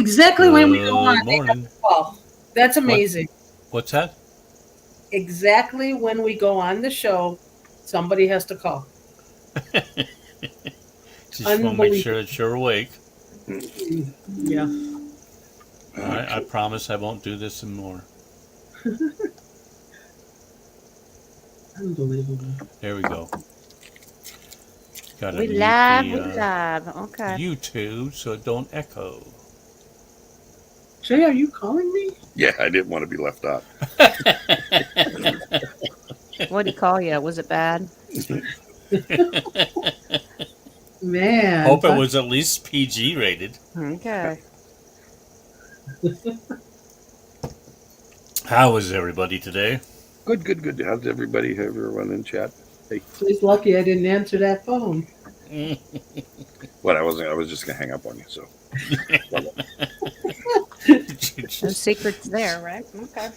Exactly when we go on, Good they have morning. to call. That's What? amazing. What's that? Exactly when we go on the show, somebody has to call. Just want to make sure Unbelievable. that you're awake. Yeah. All right. I Okay. promise I won't do this anymore. Unbelievable. There we go. Got to We mute live, the we live. Okay. YouTube so it don't echo. Jay, are you calling me? Yeah, I didn't want to be left out. What'd he call you? Was it bad? Man, Hope it talk. was at least PG rated. Okay. How is everybody today? Good, good, good. How's everybody? Have everyone in chat? Hey, He's lucky I didn't answer that phone. what? I wasn't. I was just gonna hang up on you. So, No secrets there, right? Okay.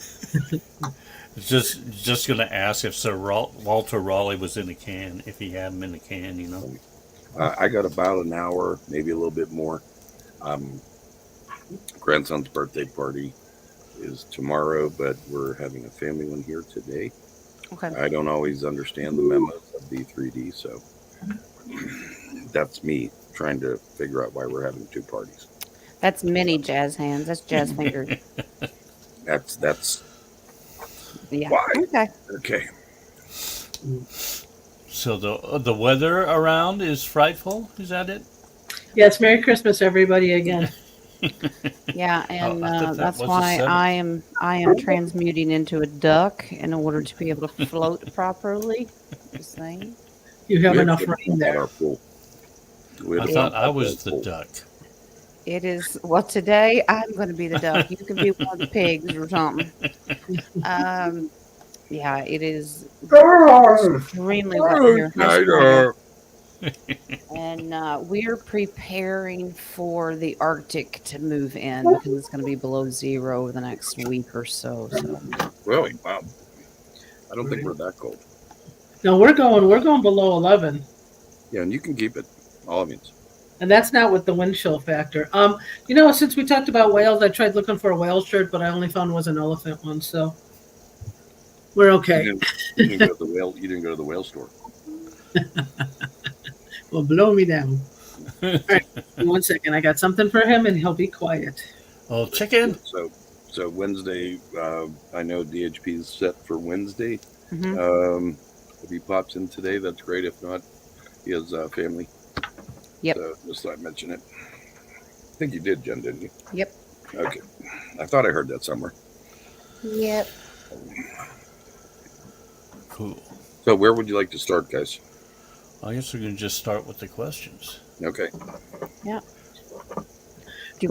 just gonna ask if Sir Walter Raleigh was in a can. If he had him in a can, you know. I got about an hour, maybe a little bit more. Um, Grandson's birthday party is tomorrow, but we're having a family one here today. Okay. I don't always understand the memos of B3D, so that's me trying to figure out why we're having two parties. That's mini jazz hands. That's jazz fingers. That's Yeah. why. Okay. Okay. So the weather around is frightful. Is that it? Yes, Merry Christmas, everybody, again. Yeah, and I thought that that's was the why 7th. I am transmuting into a duck in order to be able to float properly. Just saying. You have We enough actually rain at there. our pool. We I had a thought I bobcat was the pool. duck. It is well today. I'm going to be the duck. You can be one of the pigs or something. Yeah, it is extremely wet here. Hi, Spider. And we're preparing for the Arctic to move in because it's going to be below zero over the next week or so. So Really? Wow. I don't think we're that cold. No, we're going below 11. Yeah, and you can keep it. All means. And that's not with the wind chill factor. Since we talked about whales, I tried looking for a whale shirt, but I only found was an elephant one, so we're okay. You didn't go to the whale. You didn't go to the whale store. Well, blow me down. All right, 1 second. I got something for him, and he'll be quiet. Oh, chicken. So Wednesday, I know DHP is set for Wednesday. mhm. If he pops in today, that's great. If not, he has family. Yep. So just thought I'd mention it. I think you did, Jen, didn't you? Yep. Okay. I thought I heard that somewhere. Yep. Cool. So where would you like to start, guys? I guess we're gonna just start with the questions. Okay. Yep. Do you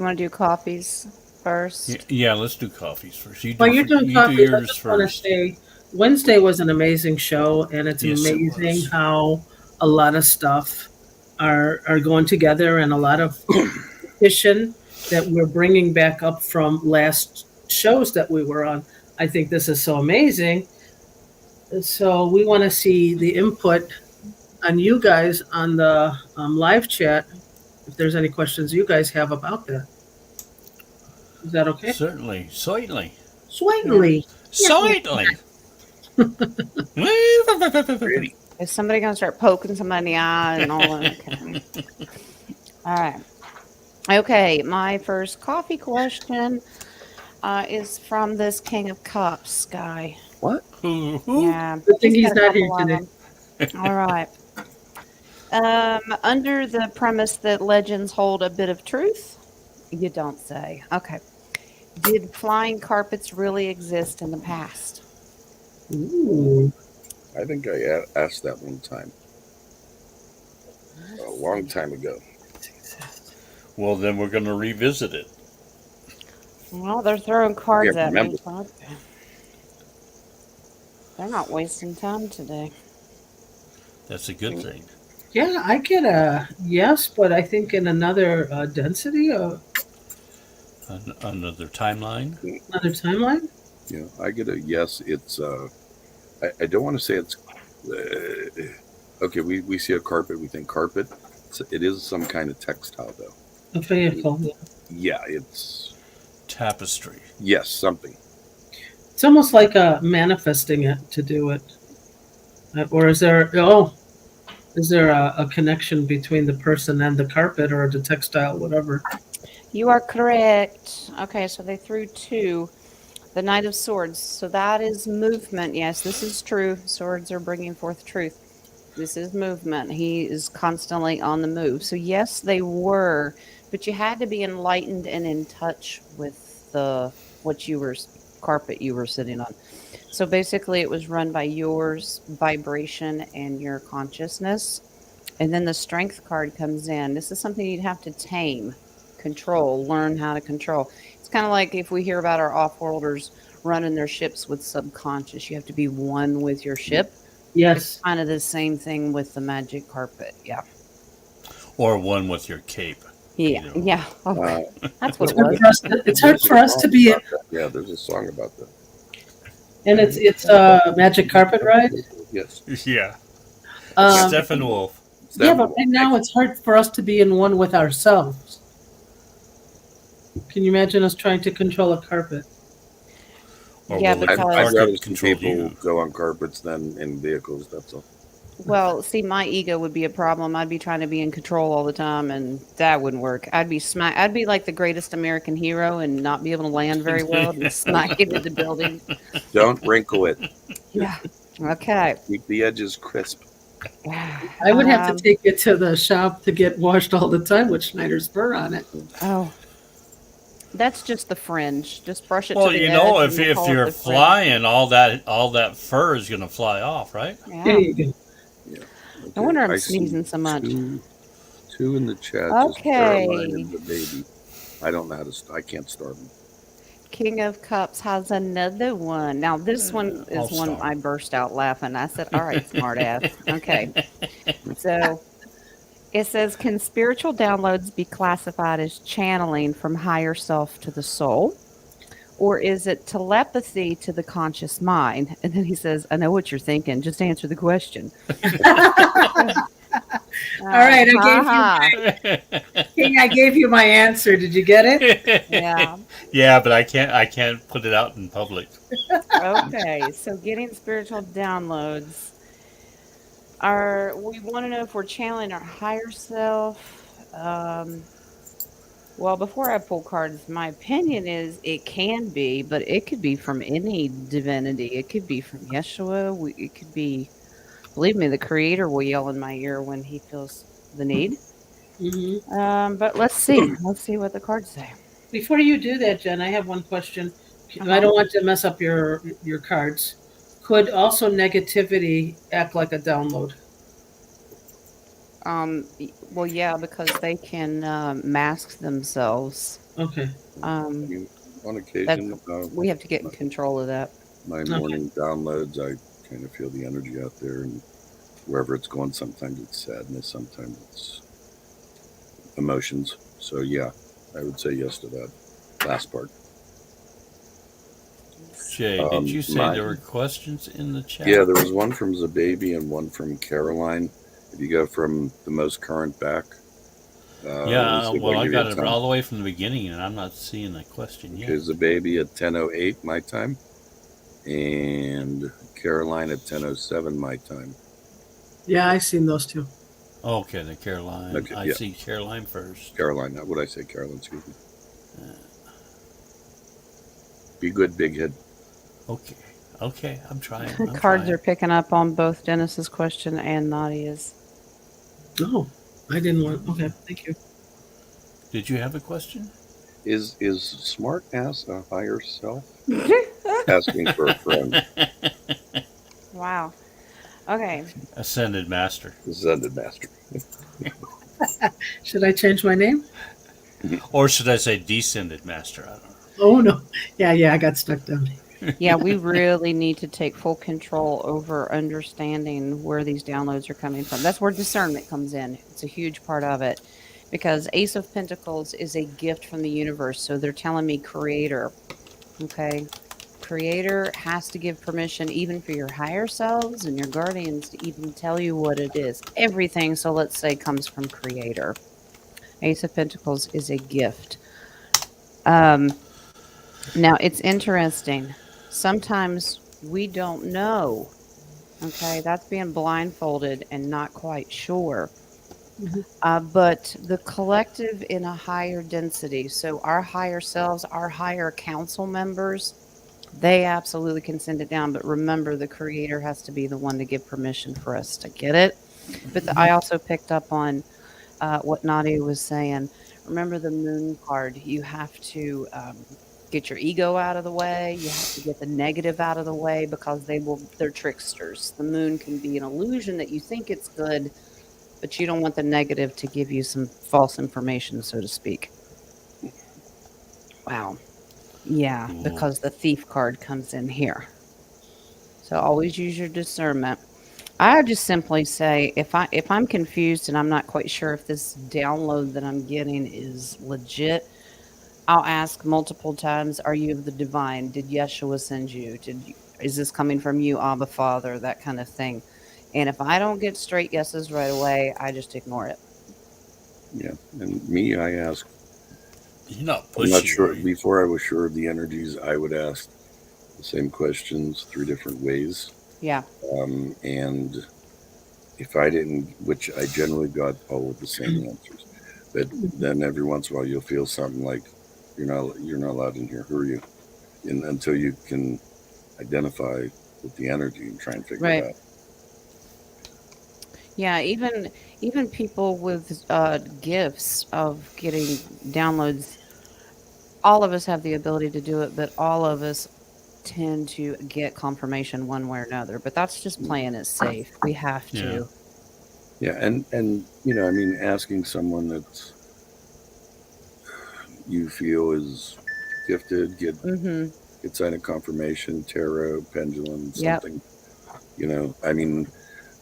want to do coffees first? Yeah, let's do coffees first. While you're doing you coffee, do I yours just want to first. say Wednesday was an amazing show, and it's Yes, it amazing was. how a lot of stuff are going together, and a lot of petition that we're bringing back up from last shows that we were on. I think this is so amazing. So we want to see the input on you guys on the live chat. If there's any questions you guys have about that, is that okay? Certainly. Certainly. Certainly. Ready. Is somebody going to start poking somebody in the eye and all that? Okay. All right. Okay, my first coffee question is from this King of Cups guy. What? Who? Yeah. Good thing he's got a not here couple of today. them. All right. Under the premise that legends hold a bit of truth, you don't say. Okay. Did flying carpets really exist in the past? Ooh. I think I asked that one time. A long time ago. Well, then we're gonna revisit it. Well, they're throwing cards Yeah, at me. remember. Todd. They're not wasting time today. That's a good thing. Yeah, I get a yes, but I think in another density, Another timeline. another timeline. Yeah, I get a yes. It's I don't want to say it's okay. We see a carpet, we think carpet. It is some kind of textile though. A vehicle. Yeah. Yeah, it's Tapestry. yes, something. It's almost like manifesting it to do it. Or is there? Oh, is there a connection between the person and the carpet or the textile, whatever? You are correct. Okay, so they threw two. The Knight of Swords. So that is movement. Yes, this is true. Swords are bringing forth truth. This is movement. He is constantly on the move. So yes, they were, but you had to be enlightened and in touch with the what you were carpet you were sitting on. So basically, it was run by yours vibration and your consciousness. And then the strength card comes in. This is something you'd have to tame, control, learn how to control. It's kind of like if we hear about our off-worlders running their ships with subconscious. You have to be one with your ship. It's Yes. kind of the same thing with the magic carpet. Yeah. Or one with your cape. Yeah. know. Yeah. Uh, Okay. That's what It's it hard was. for us to, it's hard there's a for us song to be, about that. Yeah, there's a song about that. and it's a magic carpet ride. Yes. Yeah. Um, Steppenwolf. yeah, but right now it's hard for us to be in one with ourselves. Can you imagine us trying to control a carpet? Or Yeah, will it because- I'd carpet rather see control people you? go on carpets than in vehicles. That's all. Well, see, my ego would be a problem. I'd be trying to be in control all the time, and that wouldn't work. I'd be smack. I'd be like the greatest American hero and not be able to land very well and smack into the building. Don't wrinkle it. Yeah. Okay. Keep the edges crisp. I would have to Um, take it to the shop to get washed all the time with Schneider's fur on it. Oh, that's just the fringe. Just brush it Well, to the you edge. know, and if we'll if call it you're the fringe. flying, all that fur is gonna fly off, right? There Yeah. you go. No wonder I'm I see sneezing so much. Two in the chat. Just Okay. Caroline and the baby. I don't know how to. I can't start them. King of Cups has another one. Now, this one I'll is one start. I burst out laughing. I said, all right, smart ass. Okay. So it says, can spiritual downloads be classified as channeling from higher self to the soul? Or is it telepathy to the conscious mind? And then he says, I know what you're thinking. Just answer the question. All right, I gave you my answer. Did you get it? Yeah. Yeah, but I can't put it out in public. Okay. So getting spiritual downloads. We want to know if we're channeling our higher self. Well, before I pull cards, my opinion is it can be, but it could be from any divinity. It could be from Yeshua. It could be, believe me, the Creator will yell in my ear when he feels the need. But let's see. Let's see what the cards say. Before you do that, Jen, I have one question. Uh-huh. I don't want to mess up your cards. Could also negativity act like a download? Well, yeah, because they can mask themselves. Okay. On occasion, We have to get in control of that. my morning downloads, I kind of feel the energy out there, and wherever it's going, sometimes it's sadness, sometimes it's emotions. So yeah, I would say yes to that last part. Jay, did you say there were questions in the chat? Yeah, there was one from Zababy and one from Caroline. If you go from the most current back. Yeah, well, I got it all the way from the beginning, and I'm not seeing the question yet. Okay, Zababy at 10:08 my time, and Caroline at 10:07 my time. Yeah, I've seen those two. Okay, the Caroline. Okay, I yeah. see Caroline first. Caroline, what would I say? Caroline, excuse me. Be good, big head. Okay, I'm trying. Cards are picking up on both Dennis's question and Nadia's. Oh, I didn't want. Okay, thank you. Did you have a question? Is smart ass a higher self? Asking for a friend. Wow. Okay. Ascended Master. Ascended Master. Should I change my name? Or should I say Descended Master? I don't know. Oh no. Yeah, I got stuck down. Yeah, we really need to take full control over understanding where these downloads are coming from. That's where discernment comes in. It's a huge part of it because Ace of Pentacles is a gift from the universe. So they're telling me Creator. Okay. Creator has to give permission even for your higher selves and your guardians to even tell you what it is. Everything, so let's say, comes from Creator. Ace of Pentacles is a gift. Um, Now, it's interesting. Sometimes we don't know. Okay, that's being blindfolded and not quite sure. Mhm. But the collective in a higher density, so our higher selves, our higher council members, they absolutely can send it down. But remember, the creator has to be the one to give permission for us to get it. But I also picked up on what Nadia was saying. Remember the moon card. You have to get your ego out of the way. You have to get the negative out of the way because they're tricksters. The moon can be an illusion that you think it's good, but you don't want the negative to give you some false information, so to speak. Wow. Yeah, Cool. because the thief card comes in here. So always use your discernment. I just simply say if I'm confused and I'm not quite sure if this download that I'm getting is legit, I'll ask multiple times, "Are you of the divine? Did Yeshua send you? Is this coming from you, Abba Father?" That kind of thing. And if I don't get straight yeses right away, I just ignore it. Yeah. And me, I ask, You're not I'm not pushy, sure. are you? Before I was sure of the energies, I would ask the same questions 3 different ways. Yeah. And if I didn't, which I generally got all of the same answers, but then every once in a while you'll feel something like you're not allowed in here. Who are you? And until you can identify with the energy and try and figure it Right. out. Yeah, even people with gifts of getting downloads, all of us have the ability to do it, but all of us tend to get confirmation one way or another. But that's just playing it safe. We have Yeah. to. Yeah, and I mean, asking someone that you feel is gifted, Mm-hmm. get sign of confirmation, tarot, pendulum, Yep. something. I mean,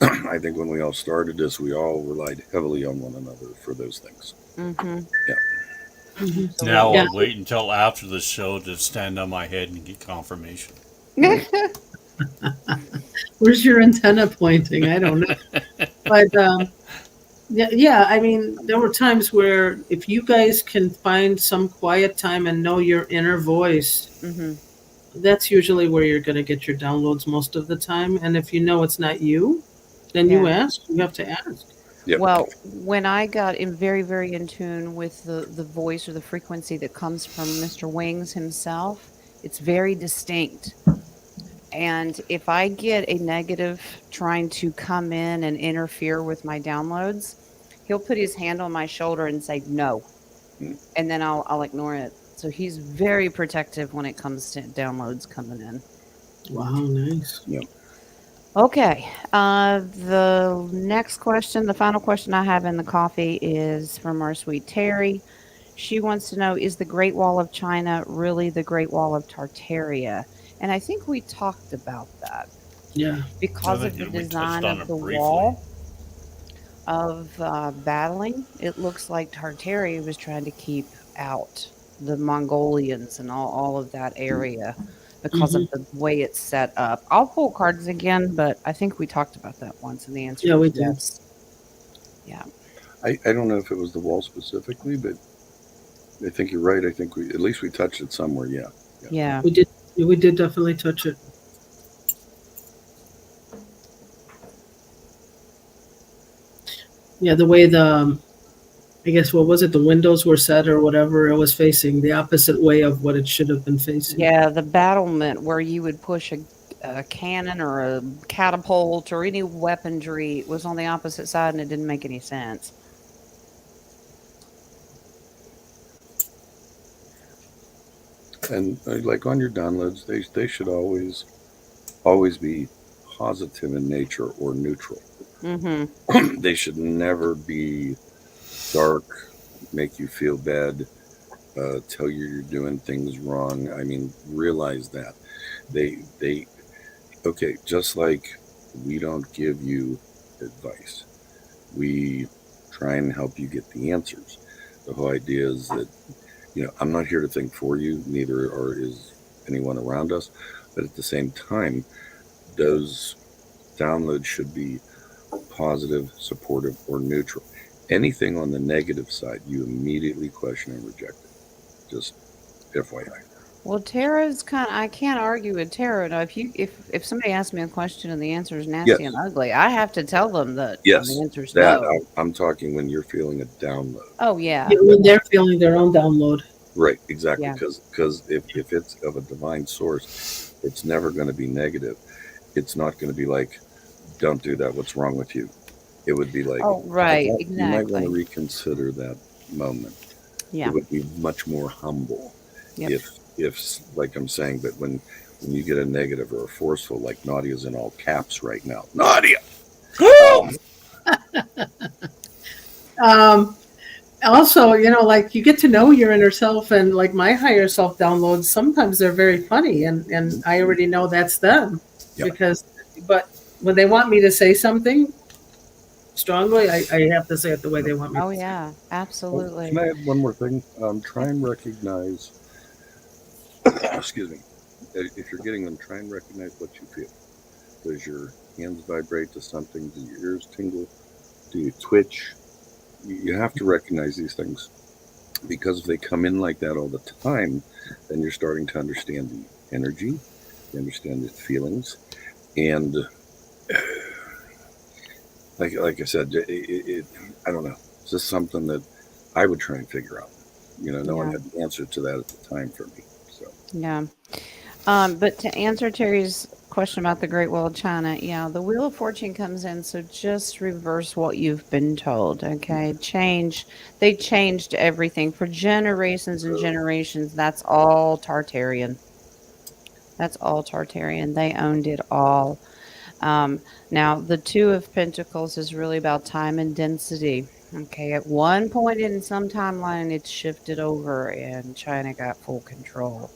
I think when we all started this, we all relied heavily on one another for those things. Mm-hmm. Yeah. Mhm. Now Absolutely. Yeah. I wait until after the show to stand on my head and get confirmation. Where's your antenna pointing? I don't know. But yeah, yeah. I mean, there were times where if you guys can find some quiet time and know your inner voice, Mm-hmm. that's usually where you're going to get your downloads most of the time. And if you know it's not you, then you Yeah. ask. You have to ask. Yep. Well, when I got in very in tune with the voice or the frequency that comes from Mr. Wings himself, it's very distinct. And if I get a negative trying to come in and interfere with my downloads, he'll put his hand on my shoulder and say no, Mm. and then I'll ignore it. So he's very protective when it comes to downloads coming in. Wow, nice. Yep. Okay. The next question, the final question I have in the coffee is from our sweet Terry. She wants to know, is the Great Wall of China really the Great Wall of Tartaria? And I think we talked about that Yeah. I because of the think we touched design on of it the briefly. wall of battling. It looks like Tartaria was trying to keep out the Mongolians and all of that area because Hmm. of the way it's set up. I'll pull cards again, but I think we talked about that once, and the answer Yeah, we is did. yes. Yeah. I don't know if it was the wall specifically, but I think you're right. I think at least we touched it somewhere. Yeah. Yeah. Yeah. We did. We did definitely touch it. Yeah, the way I guess what was it? The windows were set or whatever. It was facing the opposite way of what it should have been facing. Yeah, the battlement where you would push a cannon or a catapult or any weaponry was on the opposite side, and it didn't make any sense. And like on your downloads, they should always be positive in nature or neutral. Mm-hmm. They should never be dark, make you feel bad, tell you you're doing things wrong. I mean, realize that they okay. Just like we don't give you advice, we try and help you get the answers. The whole idea is that I'm not here to think for you, neither or is anyone around us. But at the same time, those downloads should be positive, supportive, or neutral. Anything on the negative side, you immediately question and reject it. Just FYI. Well, tarot's I can't argue with tarot. Now, if somebody asks me a question and the answer is nasty Yes. and ugly, I have to tell them that Yes. the answer is That no. I'm talking when you're feeling a download. Oh yeah. When they're feeling their own download. Right, exactly. Yeah. Because if it's of a divine source, it's never going to be negative. It's not going to be like, don't do that. What's wrong with you? It would be like, Oh right, you might want to exactly. reconsider that moment. Yeah. It would be much more humble Yep. if like I'm saying, but when you get a negative or a forceful, like Nadia's in all caps right now. Nadia. Also, like you get to know your inner self, and like my higher self downloads, sometimes they're very funny, and I already know that's them. Yeah. But when they want me to say something strongly, I have to say it the way they want me Oh to say it. yeah, absolutely. Can I add one more thing? Try and recognize, excuse me, if you're getting them, try and recognize what you feel. Does your hands vibrate to something? Do your ears tingle? Do you twitch? You have to recognize these things, because if they come in like that all the time, then you're starting to understand the energy, you understand the feelings, and like I said, I don't know. It's just something that I would try and figure out. No one Yeah. had the answer to that at the time for me. So Yeah. But to answer Terry's question about the Great Wall of China, yeah, the Wheel of Fortune comes in, so just reverse what you've been told, okay? They changed everything for generations and generations. That's all Tartarian. That's all Tartarian. They owned it all. Now, the Two of Pentacles is really about time and density. Okay, at one point in some timeline, it's shifted over and China got full control.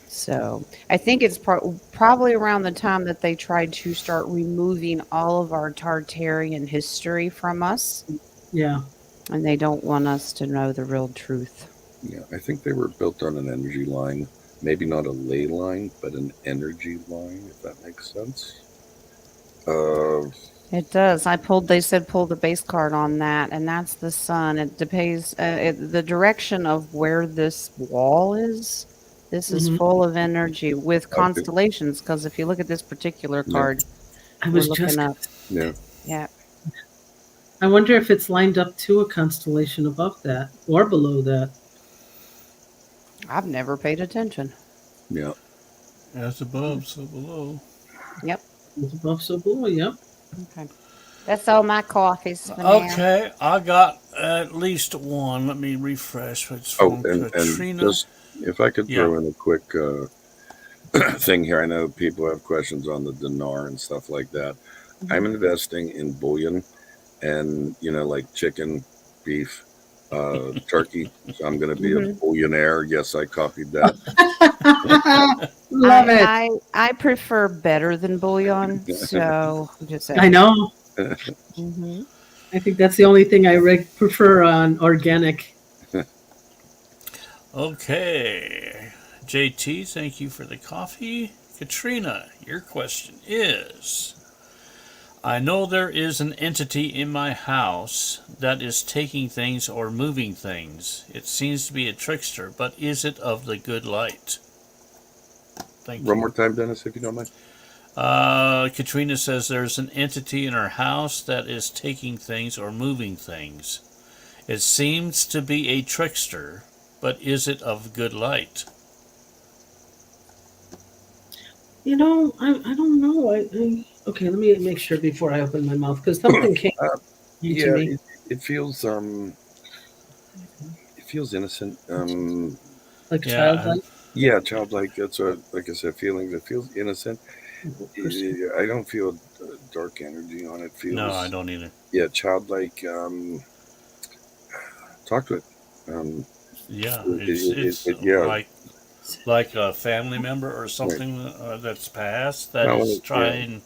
So I think it's probably around the time that they tried to start removing all of our Tartarian history from us. Yeah. And they don't want us to know the real truth. yeah, I think they were built on an energy line, maybe not a ley line, but an energy line, if that makes sense. It does. They said pull the base card on that, and that's the sun. It depends, the direction of where this wall is. This is full of energy with constellations, because if you look at this particular card, I we're was looking just up. Yeah. Yeah. I wonder if it's lined up to a constellation above that or below that. I've never paid attention. Yeah. As above, so below. Yep. It's above, so below. Yep. Okay. That's all my coffees for now. Okay, I got at least one. Let me refresh. It's from and Katrina. just if I could throw in a quick thing here. I know people have questions on the dinar and stuff like that. I'm investing in bullion and, like chicken, beef, turkey. So I'm going to be a billionaire. Yes, I copied that. Love it. I prefer better than bouillon, so I'm just saying. I know. I think that's the only thing I prefer on organic. Okay. JT, thank you for the coffee. Katrina, your question is, I know there is an entity in my house that is taking things or moving things. It seems to be a trickster, but is it of the good light? Thank you. One more time, Dennis, if you don't mind. Katrina says there's an entity in her house that is taking things or moving things. It seems to be a trickster, but is it of good light? I don't know. Okay, let me make sure before I open my mouth, because something came to me. It feels innocent. Like childlike. Yeah, childlike. That's like I said, feelings. It feels innocent. I don't feel dark energy on it. No, I don't either. Yeah, childlike. Talk to it. It's like a family member or something that's passed that is trying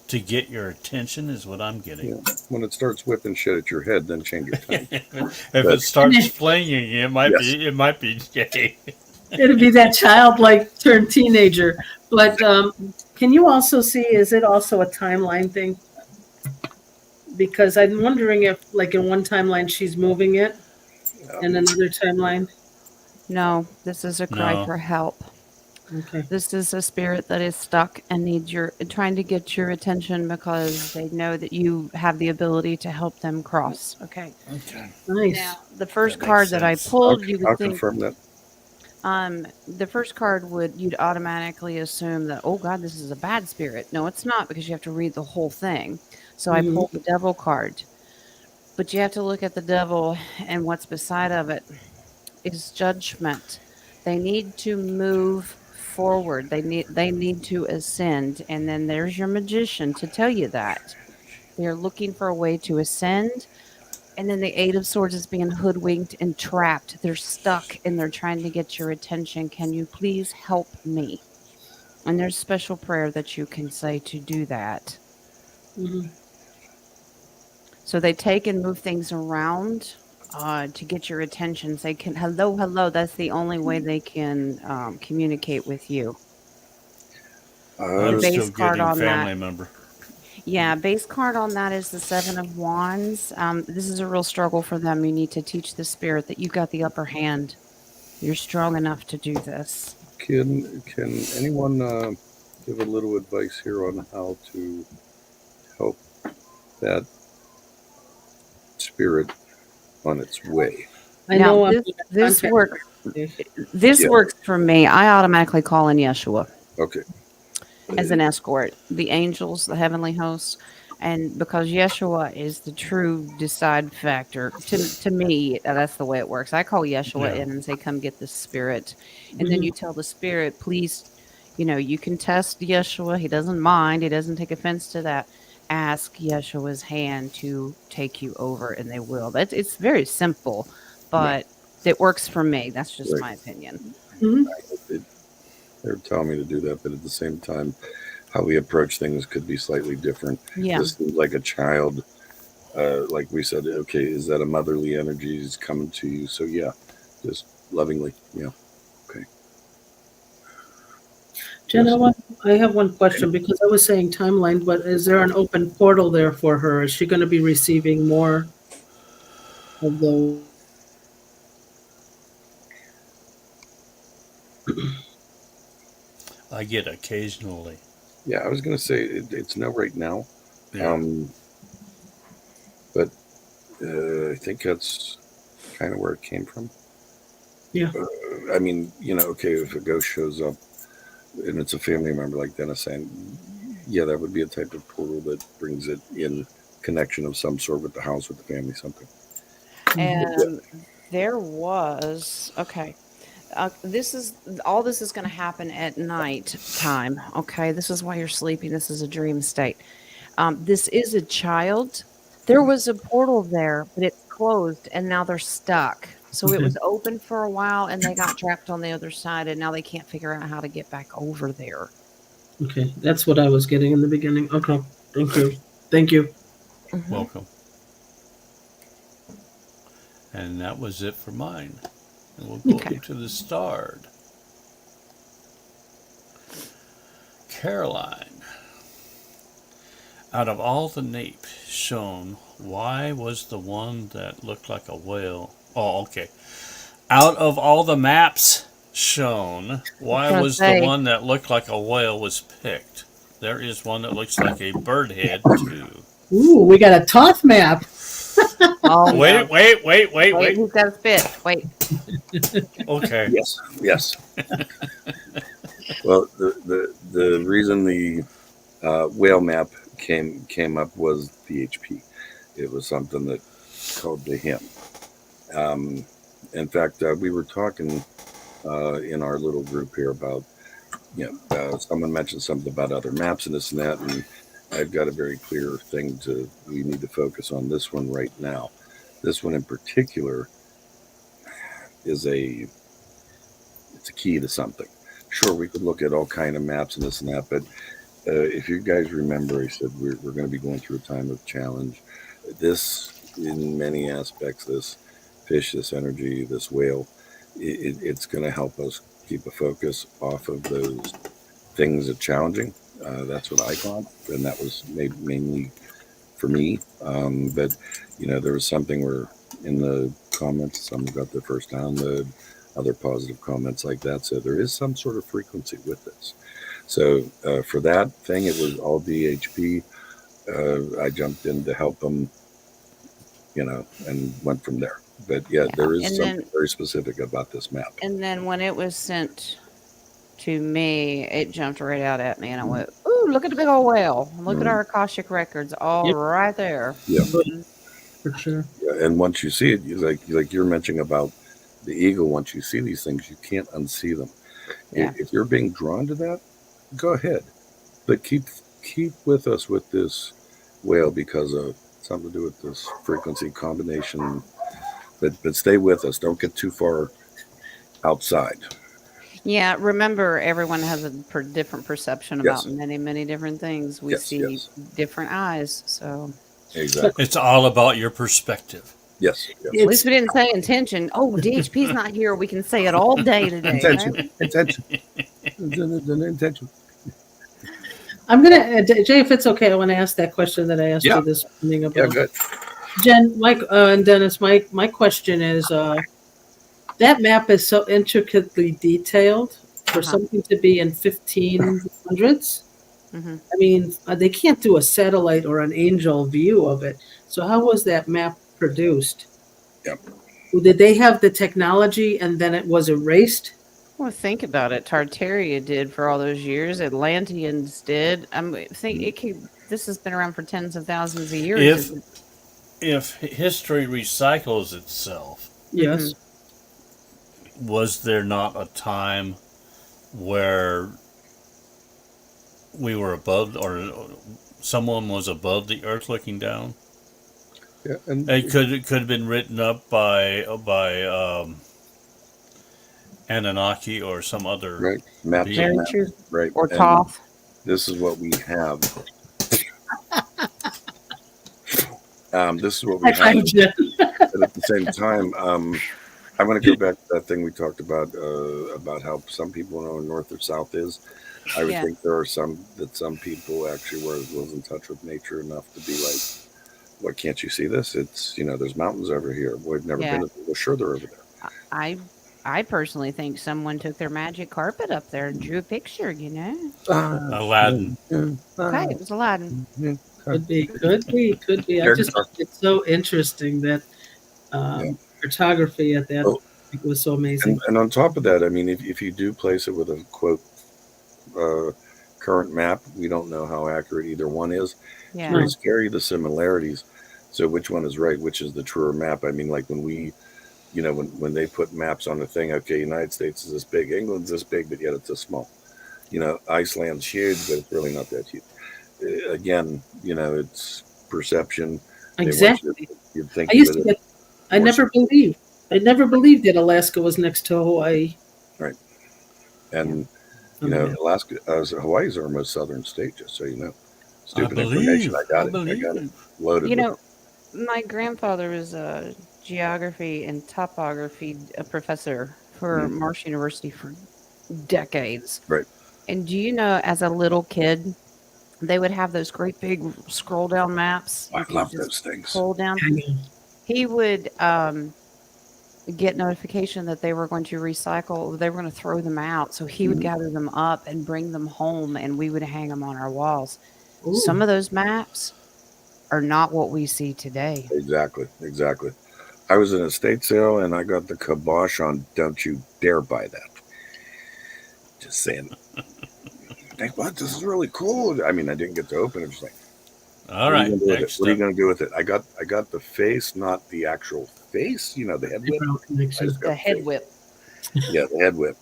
to get your attention, is what I'm getting. Yeah. When it starts whipping shit at your head, then change your tone. If it starts flinging, it might be gay. It'd be that childlike turned teenager. But can you also see? Is it also a timeline thing? because I'm wondering if, like, in one timeline she's moving it, in Um, another timeline. No, this is a cry No. for help. Okay. This is a spirit that is stuck and needs your trying to get your attention because they know that you have the ability to help them cross. Okay. Okay. Now, Nice. the first That makes card that I sense. I'll, pulled, you I'll would think confirm that. the first card would you'd automatically assume that, oh God, this is a bad spirit. No, it's not, because you have to read the whole thing. So I Hmm. pulled the devil card. But you have to look at the devil, and what's beside of it is judgment. They need to move forward. They need to ascend. And then there's your magician to tell you that. They're looking for a way to ascend. And then the Eight of Swords is being hoodwinked and trapped. They're stuck and they're trying to get your attention. Can you please help me? And there's special prayer that you can say to do that. Hmm. So they take and move things around to get your attention. They can, hello, hello. That's the only way they can communicate with you. The I'm Uh, base still card getting on that, family member. yeah, base card on that is the Seven of Wands. This is a real struggle for them. You need to teach the spirit that you got the upper hand. You're strong enough to do this. can anyone give a little advice here on how to help that spirit on its way? I Now, know I'm this going to this contact work her. this Yeah. works for me. I automatically call in Yeshua Okay. as an escort, the angels, the heavenly hosts, and because Yeshua is the true decide factor to me, that's the way it works. I call Yeshua Yeah. in and say, "Come get this spirit," and then Hmm. you tell the spirit, "Please, you can test Yeshua. He doesn't mind. He doesn't take offense to that. Ask Yeshua's hand to take you over, and they will." It's very simple, Right. but it works for me. That's just Right. my opinion. Hmm. It, they're telling me to do that, but at the same time, how we approach things could be slightly different. Yeah. This seems like a child. Like we said, okay, is that a motherly energy is coming to you? So yeah, just lovingly. Yeah. Okay. Jen, Yes. I have one question because I was saying timeline, but is there an open portal there for her? Is she going to be receiving more of those? I get occasionally. Yeah, I was going to say it's no right now, Yeah. um, but I think that's kind of where it came from. Yeah. I mean, okay, if a ghost shows up and it's a family member like Dennis saying, yeah, that would be a type of portal that brings it in connection of some sort with the house, with the family, something. Hmm. But yeah, And there was okay. This is all. This is going to happen at night time. Okay, this is why you're sleeping. This is a dream state. This is a child. There was a portal there, but it's closed, and now they're stuck. So it Okay. was open for a while, and they got trapped on the other side, and now they can't figure out how to get back over there. Okay. That's what I was getting in the beginning. Okay. Thank you. Thank you. Hmm. Welcome. And that was it for mine. And we'll go Okay. up to the starred. Caroline. Out of all the nape shown, why was the one that looked like a whale? Oh, okay. Out of all the maps shown, I was why gonna was the say, one that looked like a whale was picked? There is one that looks like a bird head too. Ooh, we got a Toth map. oh Wait, no, wait, wait, wait, wait, wait. he's got a spit. Wait, Okay. yes, yes. Well, the reason the whale map came up was PHP. It was something that called to him. Um, in fact, we were talking in our little group here about, someone mentioned something about other maps and this and that, and I've got a very clear thing we need to focus on this one right now. This one in particular is it's a key to something. Sure, we could look at all kind of maps and this and that, but if you guys remember, I said we're going to be going through a time of challenge. This, in many aspects, this fish, this energy, this whale, it's going to help us keep a focus off of those things that are challenging. That's what I got, and that was made mainly for me. But there was something where in the comments, some got their first download, other positive comments like that. So there is some sort of frequency with this. So for that thing, it was all BHP. I jumped in to help them, and went from there. But yeah, Yeah. there is And something then very specific about this map. when it was sent to me, it jumped right out at me, and I went, "Ooh, look at the big old whale! Look at Mhm. our Akashic records, all Yep. right there." Yeah. Mhm. For sure. Yeah, and once you see it, like you're mentioning about the eagle. Once you see these things, you can't unsee them. Yeah. If you're being drawn to that, go ahead, but keep with us with this whale because of something to do with this frequency combination. But stay with us. Don't get too far outside. Yeah, remember, everyone has a different perception about Yes, many, many different things. We yes, see yes, different eyes, so exactly. It's all about your perspective. Yes, at yes. least It's we didn't say intention. Oh, DHP's not here. We can say it all day today, right? Intention, intention, intention. I'm gonna Jay, if it's okay, I want to ask that question that I asked Yeah, you this morning yeah, about good. Jen, Mike, and Dennis. My question is, that map is so intricately detailed for Uh-huh. something to be in 1500s. Hmm. I mean, they can't do a satellite or an angel view of it. So how was that map produced? Yep. Did they have the technology and then it was erased? Well, think about it. Tartaria did for all those years. Atlanteans did. Think Mhm. it could. This has been around for tens of thousands of years. If if history recycles itself, Mm-hmm. Yes. was there not a time where we were above, or someone was above the earth looking down? Yeah, and It could have been written up by Anunnaki or some other right, maps of being. Very maps, true. right, Or and Toth. this is what we have. This is what we High have, five, Jen. but at the same time, I want to go back to that thing we talked about how some people know where north or south is. I would Yeah. think there are some people actually was in touch with nature enough to be like, "What can't you see this? It's there's mountains over here. We've never Yeah. been. Well, sure, they're over there." I I personally think someone took their magic carpet up there and drew a picture. You know. Aladdin. Okay, it was Aladdin. Could be, could be, could be. I There you just are. think it's so interesting that Yeah. photography at that Oh, was so amazing. and on top of that, I mean, if you do place it with a quote uh, current map, we don't know how accurate either one is. It's Yeah. pretty No, scary the similarities. So which one is right? Which is the truer map? I mean, like when when they put maps on the thing, okay, United States is this big, England's this big, but yet it's this small. Iceland's huge, but it's really not that huge. Again, it's perception. They want exactly. you to think I of used it to as get. I more never believed. I never believed that Alaska was next to Hawaii right. Yeah. And on the map. Alaska, Hawaii is our most southern state, just so you know. I Stupid information. believe. I I got it. I got it believe. loaded You with it. know, my grandfather was a geography and topography professor for Mhm. Marsh University for decades. Right. And do you know, as a little kid, they would have those great big scroll down maps I you could love just those things. pull down. I know. He would get notification that they were going to recycle, they were going to throw them out. So he would Mhm. gather them up and bring them home, and we would hang them on our walls. Some Ooh, of those maps are not what we see today. Exactly. Exactly. I was in a estate sale and I got the kibosh on "Don't you dare buy that." Just saying. Think what? This is really cool. I mean, I didn't get to open it. Just like, All what are you right, gonna do with it? next What are you up. gonna do with it? I got the face, not the actual face. The head whip. eyebrow I connection. just got The the head face. whip. Yeah, the head whip.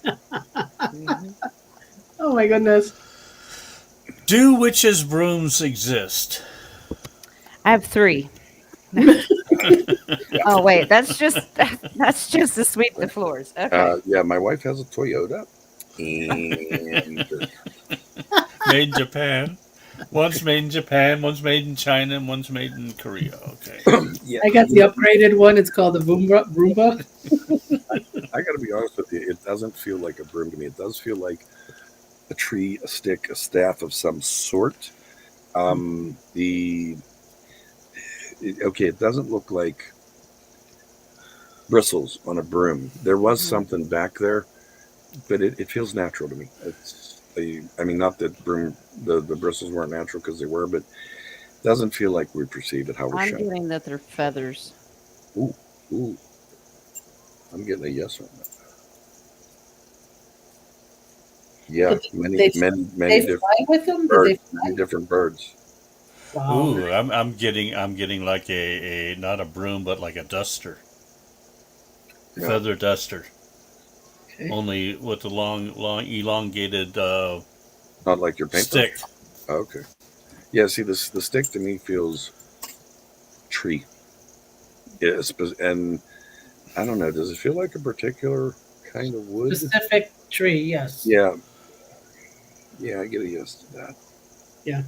Mhm. Oh my goodness. Do witches' brooms exist? I have 3. Yeah. Oh wait, that's just to sweep the floors. Okay. Yeah, my wife has a Toyota, and Made in Japan. One's made in Japan, one's made in China, and one's made in Korea. Okay. yeah, I got the upgraded one. It's called the Roomba. Roomba. I got to be honest with you. It doesn't feel like a broom to me. It does feel like a tree, a stick, a staff of some sort. The Okay, it doesn't look like bristles on a broom. There was Mhm. something back there, but it feels natural to me. I mean, not that the bristles weren't natural because they were, but it doesn't feel like we perceive it how we're I'm shown. getting that they're feathers. Ooh, ooh, I'm getting a yes on that. Yeah, But they many they different fly with them? Did they birds, many fly? different birds. Wow. Ooh, I'm getting like a not a broom but like a duster, Yeah, feather duster, Okay. only with the long elongated not like your paintbrush. stick. Oh, okay. Yeah, see, this the stick to me feels tree. Yeah, and I don't know. Does it feel like a particular kind of wood? Specific tree, yes. Yeah, yeah, I get a yes to that. Yeah.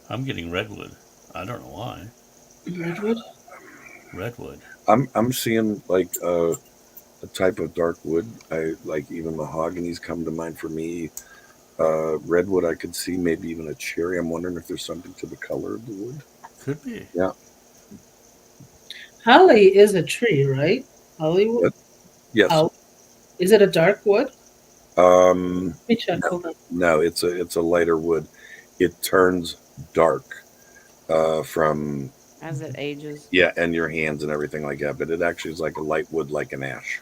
I'm getting redwood. I don't know why. Redwood? Redwood. I'm seeing like a type of dark wood. I like even mahogany's come to mind for me. Redwood, I could see maybe even a cherry. I'm wondering if there's something to the color of the wood. Could be. Yeah. Holly is a tree, right? Hollywood? What? Yes. Holly. Is it a dark wood? Um. Let me check. No, Hold on. no. It's a lighter wood. It turns dark from As it ages. yeah, and your hands and everything like that. But it actually is like a light wood, like an ash.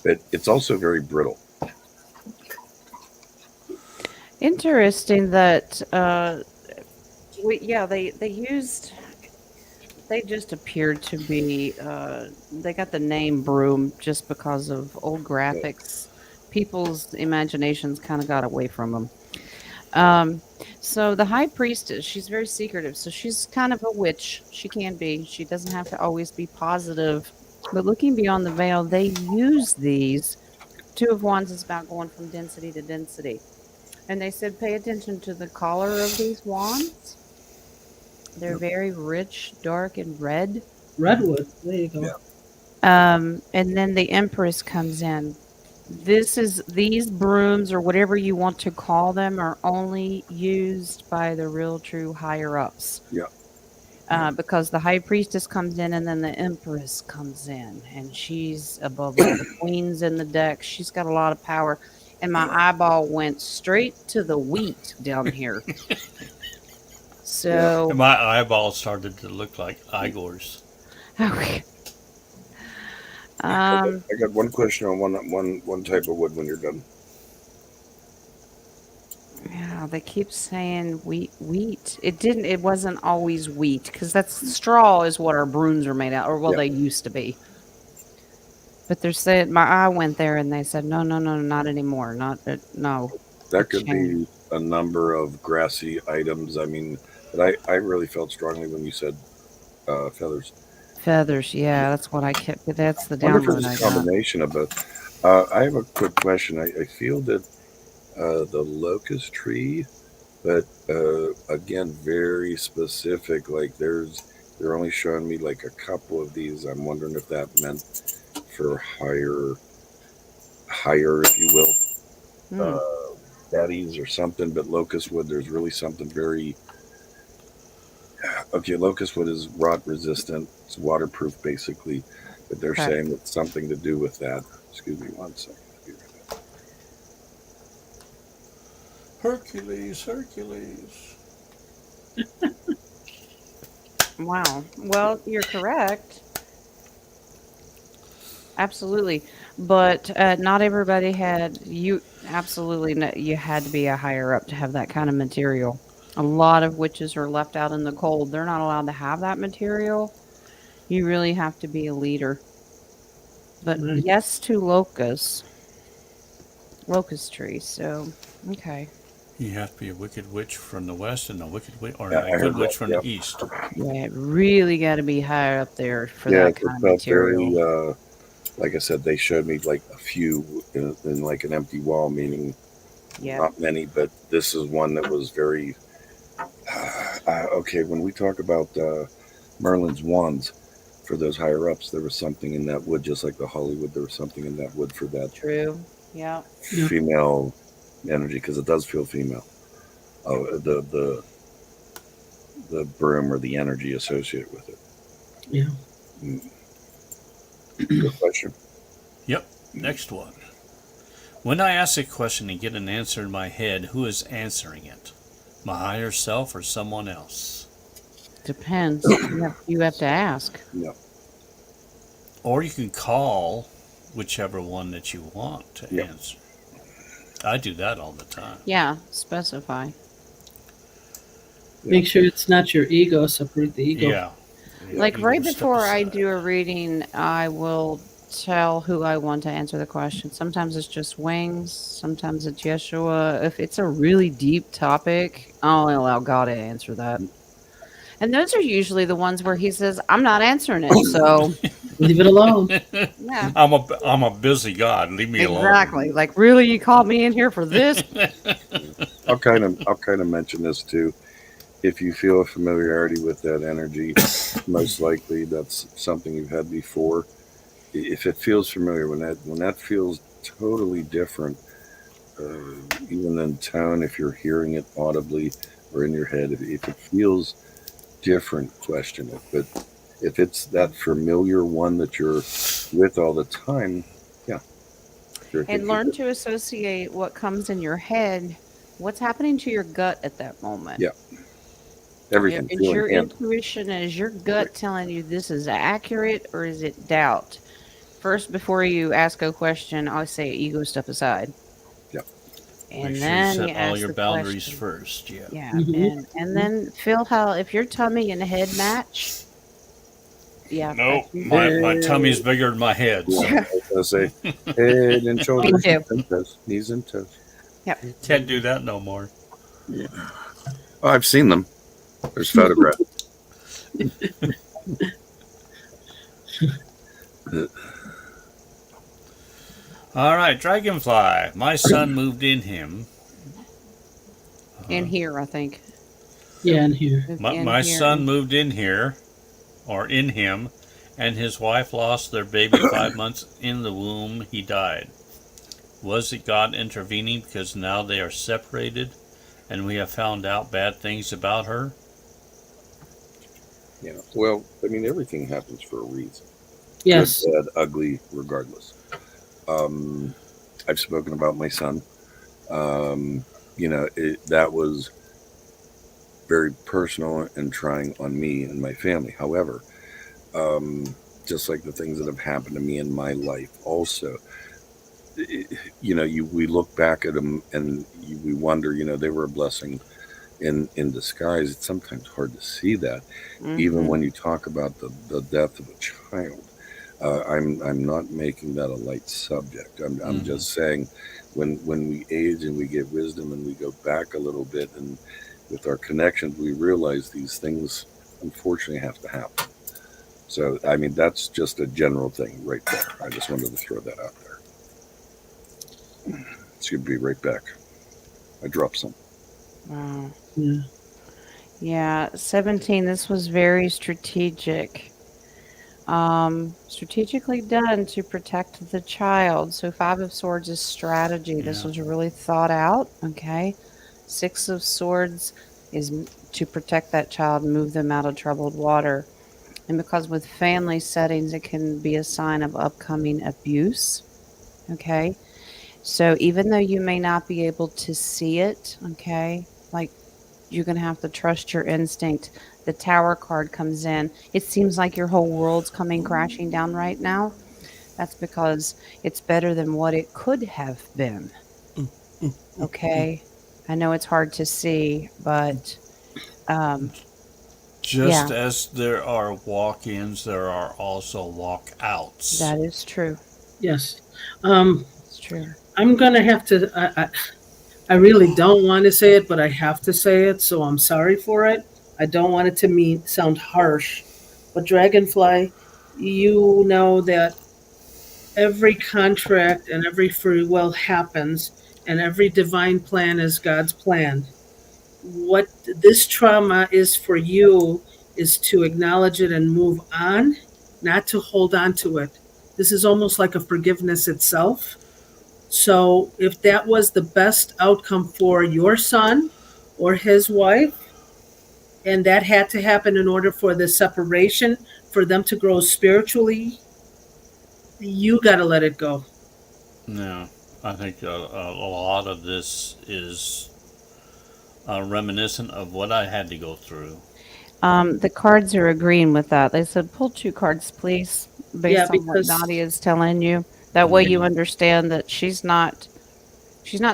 But it's also very brittle. Interesting that yeah, they used they just appeared to be they got the name broom just because of old Yeah. graphics. People's imaginations kind of got away from them. Um, so the high priestess, she's very secretive. So she's kind of a witch. She can be. She doesn't have to always be positive. But looking beyond the veil, they use these. Two of Wands is about going from density to density. And they said pay attention to the color of these wands. They're Yeah. very rich, dark, and red. Redwood. There you go. Yeah. And then the Empress comes in. These brooms or whatever you want to call them are only used by the real true higher ups. Yeah. Yeah. Because the high priestess comes in and then the empress comes in and she's above all the queens in the deck. She's got a lot of power. And my eyeball went straight to the wheat down here. Yeah. And So, my eyeballs started to look like Igor's. okay. I got, Um, I got one question on one type of wood when you're done. yeah, they keep saying wheat. It wasn't always wheat because that's straw is what our brooms are made out, or well, Yeah. they used to be. But they're saying my eye went there and they said, no, no, no, not anymore. Not, no, That it could changed. be a number of grassy items. I mean, but I really felt strongly when you said feathers. Feathers, yeah, that's what I kept. That's the I wonder if download it's I a got. combination of both. I have a quick question. I feel that the locust tree, but again, very specific. Like they're only showing me like a couple of these. I'm wondering if that meant for higher, if you will, Hmm, daddies or something. But locust wood, there's really something very okay. Locust wood is rot resistant. It's waterproof basically, but they're okay. saying it's something to do with that. Excuse me one second. I'll be right back. Hercules, Hercules. Wow. Well, you're correct. Absolutely. But not everybody had you absolutely you had to be a higher up to have that kind of material. A lot of witches are left out in the cold. They're not allowed to have that material. You really have to be a leader. But Right. yes to locust tree. So, okay. You have to be a wicked witch from the west and a wicked witch, or Yeah, a I good heard that. witch from the Yep. east. Yeah, really got to be higher up there for Yeah, that it kind of felt material. very, like I said, they showed me like a few in like an empty wall, meaning Yep. not many, but this is one that was very, okay. When we talk about Merlin's wands for those higher ups, there was something in that wood, just like the Hollywood, there was something in that wood for that True. Yep. Yeah. female energy, because it does feel female. Oh, the broom or the energy associated with it. Yeah. Mm, Good question. Yep. Next one. When I ask a question and get an answer in my head, who is answering it? My higher self or someone else? Depends. You have to ask. Yeah. Or you can call whichever one that you want to Yep. answer. I do that all the time. Yeah, specify. Make sure it's not your ego. Separate the ego. Yeah. Like You right step before I aside. do a reading, I will tell who I want to answer the question. Sometimes it's just wings, sometimes it's Yeshua. If it's a really deep topic, I'll allow God to answer that. And those are usually the ones where he says, I'm not answering it. So, Leave it alone. yeah, I'm a busy God. Leave me exactly. Like, really, you called me in here for this? I'll kind of mention this too. If you feel a familiarity with that energy, most likely that's something you've had before. If it feels familiar, when that feels totally different, even in tone, if you're hearing it audibly or in your head, if it feels different, question it. But if it's that familiar one that you're with all the time, yeah, sure, And take it. learn to associate what comes in your head. What's happening to your gut at that moment? Yeah, everything, Is feeling your and intuition, is your right. gut telling you this is accurate or is it doubt? First, before you ask a question, I always say ego step aside. Yeah, Make And sure you then you set all ask your the boundaries question. first. Yeah. Yeah. Hmm. And then feel how, if your tummy and head match, yeah, No, that's you. my tummy's bigger than my head, yeah. so I was gonna say head and Me shoulders, too. knees and toes. Yep. can't do that no more. Yeah. Oh, I've seen them. There's photographs. All right, Dragonfly. My son moved in him. In here, I think. Yeah, in here. Moved My, in my here. son moved in here, or in him, and his wife lost their baby 5 months in the womb. He died. Was it God intervening because now they are separated and we have found out bad things about her? Yeah. Well, I mean, everything happens for a reason. Good, Yes. bad, ugly, regardless. Um, I've spoken about my son. Um, that was very personal and trying on me and my family. However, um, just like the things that have happened to me in my life, also, we look back at them and we wonder, they were a blessing in disguise. It's sometimes hard to see that, even Hmm. when you talk about the death of a child. I'm not making that a light subject. I'm Mm-hmm. just saying, when we age and we get wisdom and we go back a little bit and with our connections, we realize these things unfortunately have to happen. So I mean, that's just a general thing right there. I just wanted to throw that out there. It's gonna be right back. I dropped some. Wow. Yeah. Yeah, 17. This was very strategic. Strategically done to protect the child. So 5 of Swords is strategy. This Yeah. was really thought out. Okay. 6 of Swords is to protect that child, move them out of troubled water. And because with family settings, it can be a sign of upcoming abuse. Okay. So even though you may not be able to see it, okay, like you're going to have to trust your instinct. The Tower card comes in. It seems like your whole world's coming crashing down right now. That's because it's better than what it could have been. Okay. I know it's hard to see, but um, Just yeah, as there are walk ins, there are also walk outs. that is true. Yes. It's true. I'm gonna have to. I really don't want to say it, but I have to say it, so I'm sorry for it. I don't want it to sound harsh, but Dragonfly, you know that every contract and every free will happens, and every divine plan is God's plan. What this trauma is for you is to acknowledge it and move on, not to hold on to it. This is almost like a forgiveness itself. So, if that was the best outcome for your son or his wife, and that had to happen in order for the separation for them to grow spiritually, you got to let it go. No, I think a lot of this is reminiscent of what I had to go through. The cards are agreeing with that. They said pull two cards, please, Yeah, based on what because Nadia is telling you. That way you Mhm. understand that she's not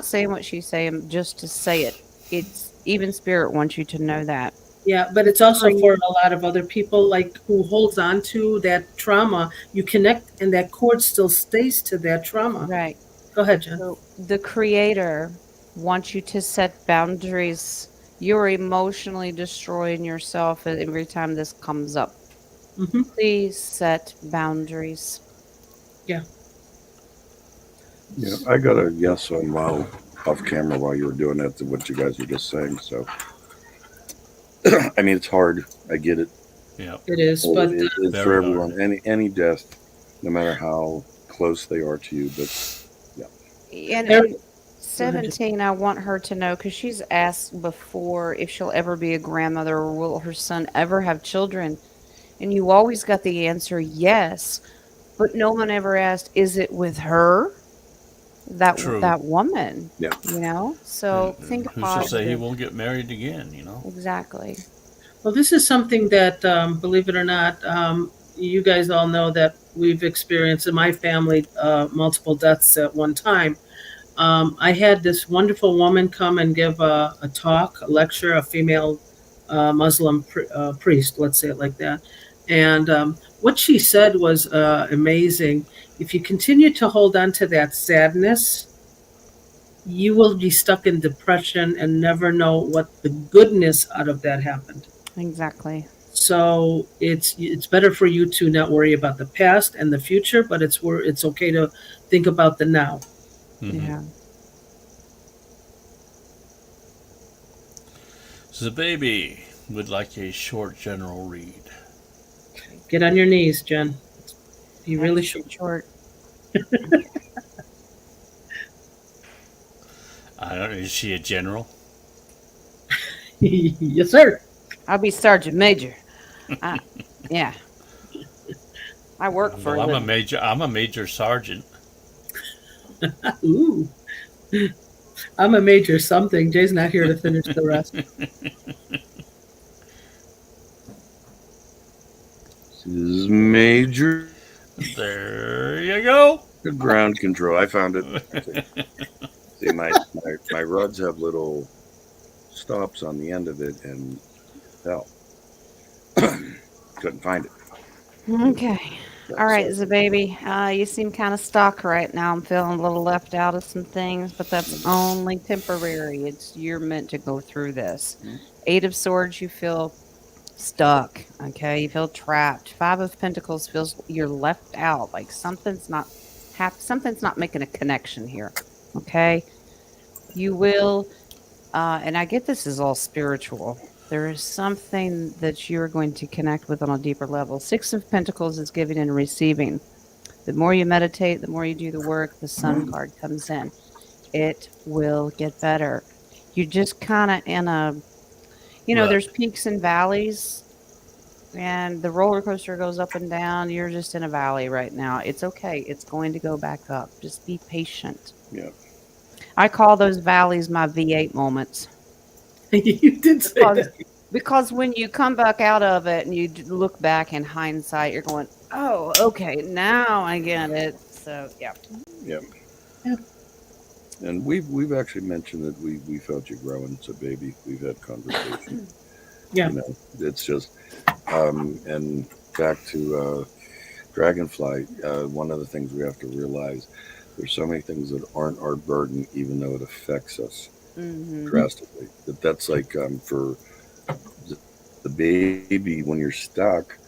saying what she's saying just to say it. It's even spirit wants you to know that. yeah, but it's also for a lot of other people like who holds on to that trauma. You connect, and that cord still stays to that trauma. Right. Go ahead, Jen. So the creator wants you to set boundaries. You're emotionally destroying yourself every time this comes up. Hmm. Please set boundaries. Yeah. Yeah, I got a yes on while off camera while you were doing that to what you guys were just saying. So, I mean, it's hard. I get it. Yep. It is, but It's for Very hard. everyone. Any death, no matter how close they are to you. But yeah, there. And Go ahead, Jen. 17, I want her to know because she's asked before if she'll ever be a grandmother or will her son ever have children. And you always got the answer yes, but no one ever asked, is it with her? True. That woman, yeah, So think And who's to say he positive. won't get married again? You know. Exactly. Well, this is something that, believe it or not, you guys all know that we've experienced in my family multiple deaths at one time. I had this wonderful woman come and give a talk, a lecture, a female Muslim priest, let's say it like that. And what she said was amazing. If you continue to hold on to that sadness, you will be stuck in depression and never know what the goodness out of that happened. Exactly. So it's better for you to not worry about the past and the future, but it's okay to think about the now. Hmm. Yeah. So the baby would like a short general read. Get on your knees, Jen. You Have really to should. be short. I don't. Is she a general? Yes, sir. I'll be Sergeant Major. I, yeah, I work for Well, a I'm a living. major. I'm a major sergeant. Ooh, I'm a major something. Jay's not here to finish the rest. this is major There you go. ground control. I found it. See, my rods have little stops on the end of it, and hell, couldn't find it. Okay. All right, So, Zababy. You seem kind of stuck right now. I'm feeling a little left out of some things, but that's only temporary. It's you're meant to go through this. Eight of Swords, you feel stuck. Okay, you feel trapped. Five of Pentacles feels you're left out. Like something's not making a connection here. Okay, you will. And I get this is all spiritual. There is something that you're going to connect with on a deeper level. Six of Pentacles is giving and receiving. The more you meditate, the more you do the work, the Sun card comes in. It will get better. You're just kind of in a, Rut. there's peaks and valleys, and the roller coaster goes up and down. You're just in a valley right now. It's okay. It's going to go back up. Just be patient. yeah, I call those valleys my V8 moments. You did say Because that. because when you come back out of it and you look back in hindsight, you're going, "Oh, okay, now I get it." So, yeah. yeah. Yeah. And we've actually mentioned that we felt you growing. So, baby, we've had conversation. Yeah. It's just and back to Dragonfly. One of the things we have to realize there's so many things that aren't our burden, even though it affects us Hmm. drastically. That's like for the baby when you're stuck.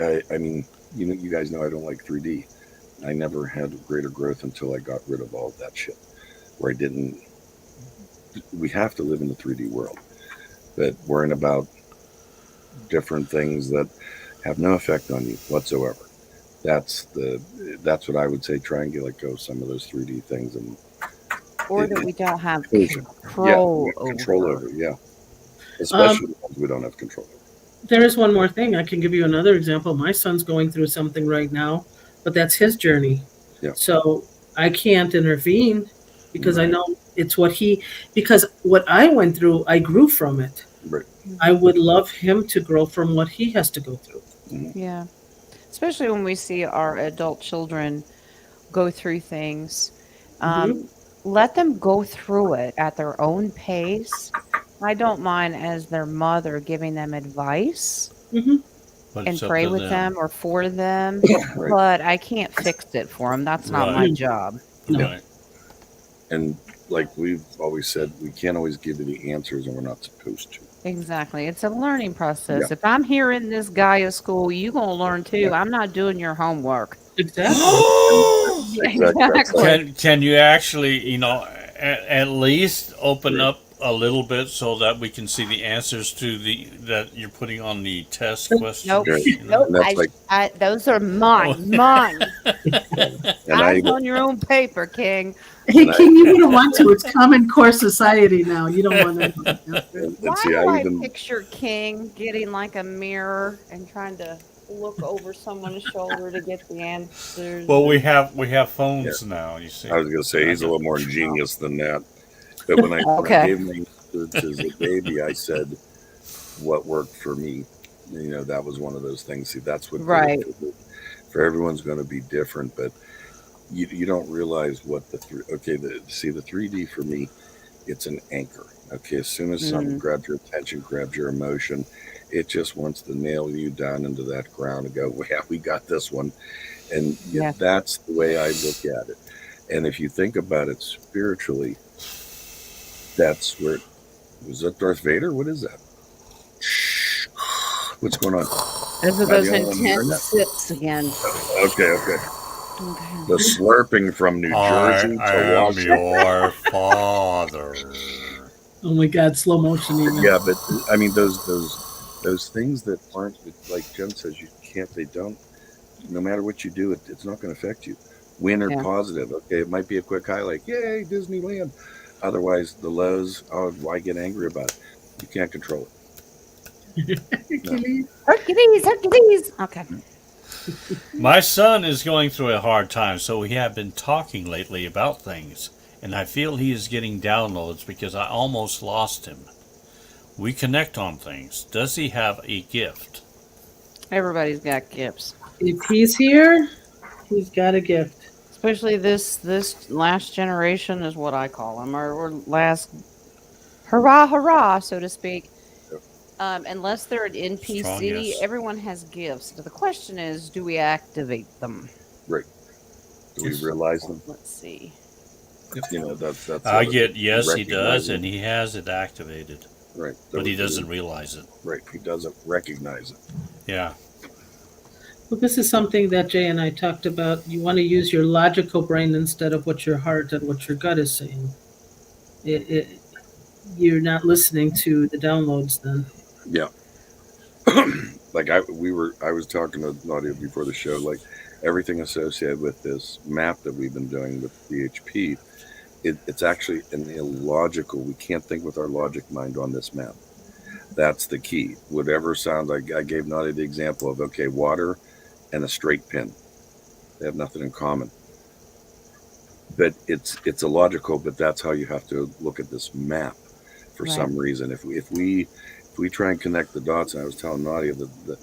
I mean, you guys know I don't like 3D. I never had greater growth until I got rid of all of that shit. Where I didn't. We have to live in the 3D world, but worrying about different things that have no effect on you whatsoever. That's the that's what I would say. Try and get let go of some of those 3D things and Or that we don't have yeah, control control over. over. Yeah, especially the ones we don't have control over. There is one more thing. I can give you another example. My son's going through something right now, but that's his journey. Yeah. So I can't intervene because I Right. know it's because what I went through, I grew from it. Right. I would love him to grow from what he has to go through. Yeah. Especially when we see our adult children go through things. Hmm. Um, Let them go through it at their own pace. I don't mind as their mother giving them advice Hmm. But and it's up pray to with them. them or for them, Right. but I can't fix it for them. That's not Right. my job. No. Right. And like we've always said, we can't always give you the answers, and we're not supposed to. Exactly. It's a learning Yeah. process. If I'm here in this Gaia school, you gonna learn too. I'm not doing your homework. Exactly. Yeah, That's like, exactly. Can you actually, at least open Right. up a little bit so that we can see the answers to the that you're putting on the test Nope. questions? right. Nope. And that's like, Those are Oh. mine. and I Eyes even, on your own paper, King. Hey, and I, King, you wouldn't want to. It's common core society now. You don't want to. and Why see, I do I even, picture King getting like a mirror and trying to look over someone's shoulder to get the answers? Well, we And have phones now. You see. I was gonna say I he's a got- little more ingenious than that. But when I okay, gave my answers as a baby, I said what worked for me. That was one of those things. See, that's what did it right. for everyone's going to be different, but you don't realize what the 3D for me, it's an anchor. Okay, as soon as something Mm, grabs your attention, grabs your emotion, it just wants to nail you down into that ground and go, well, yeah, we got this one. And yeah. that's the way I look at it. And if you think about it spiritually, that's where was that Darth Vader? What is that? Shh. What's going on? Those are Am I the those only one hearing intense that? sips again. Okay, okay. Okay. The slurping from New I Jersey to am Washington. your father. Oh my God, slow motion even. Yeah, but I mean those things that aren't like Jen says you can't. They don't. No matter what you do, it's not going to affect you. Win or Yeah. positive. Okay, it might be a quick high, like yay Disneyland. Otherwise, the lows. Oh, why get angry about it? You can't control it. No. Achilles. Hercules, Hercules. Okay. My son is going through a hard time, so we have been talking lately about things, and I feel he is getting downloads because I almost lost him. We connect on things. Does he have a gift? Everybody's got gifts, If he's here, he's got a gift. especially this last generation is what I call them, or last hurrah hurrah, so to speak. Unless they're an Strong NPC, yes. everyone has gifts. The question is, do we activate them? Right. Do we Yes. realize them? Let's see. That's the I other get thing. yes, he does, Recognize and it. he has it activated, Right. but he Do we- doesn't realize it. Right. He doesn't recognize it. Yeah. Well, this is something that Jay and I talked about. You want to use your logical brain instead of what your heart and what your gut is saying. It, you're not listening to the downloads then. Yeah. Like I was talking to Nadia before the show, like everything associated with this map that we've been doing with PHP, it's actually an illogical. We can't think with our logic mind on this map. That's the key. Whatever sounds like I gave Nadia the example of okay, water and a straight pin. They have nothing in common. But it's illogical, but that's how you have to look at this map for Right. some reason. If we try and connect the dots, and I was telling Nadia that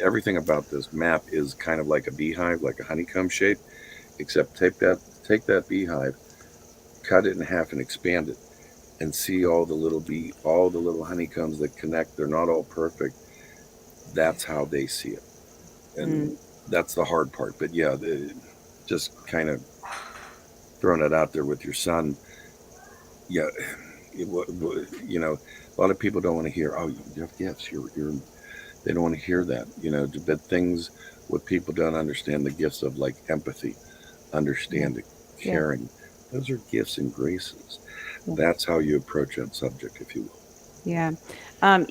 everything about this map is kind of like a beehive, like a honeycomb shape, except take that beehive, cut it in half and expand it and see all the little honeycombs that connect. They're not all perfect. That's how they see it. And Mm, that's the hard part. But yeah, just kind of throwing it out there with your son. Yeah, a lot of people don't want to hear, oh, you have gifts. They don't want to hear that, but things, what people don't understand, the gifts of like empathy, yeah. understanding, Yeah. caring, those are gifts and graces. Yeah. That's how you approach that subject, if you will. Yeah.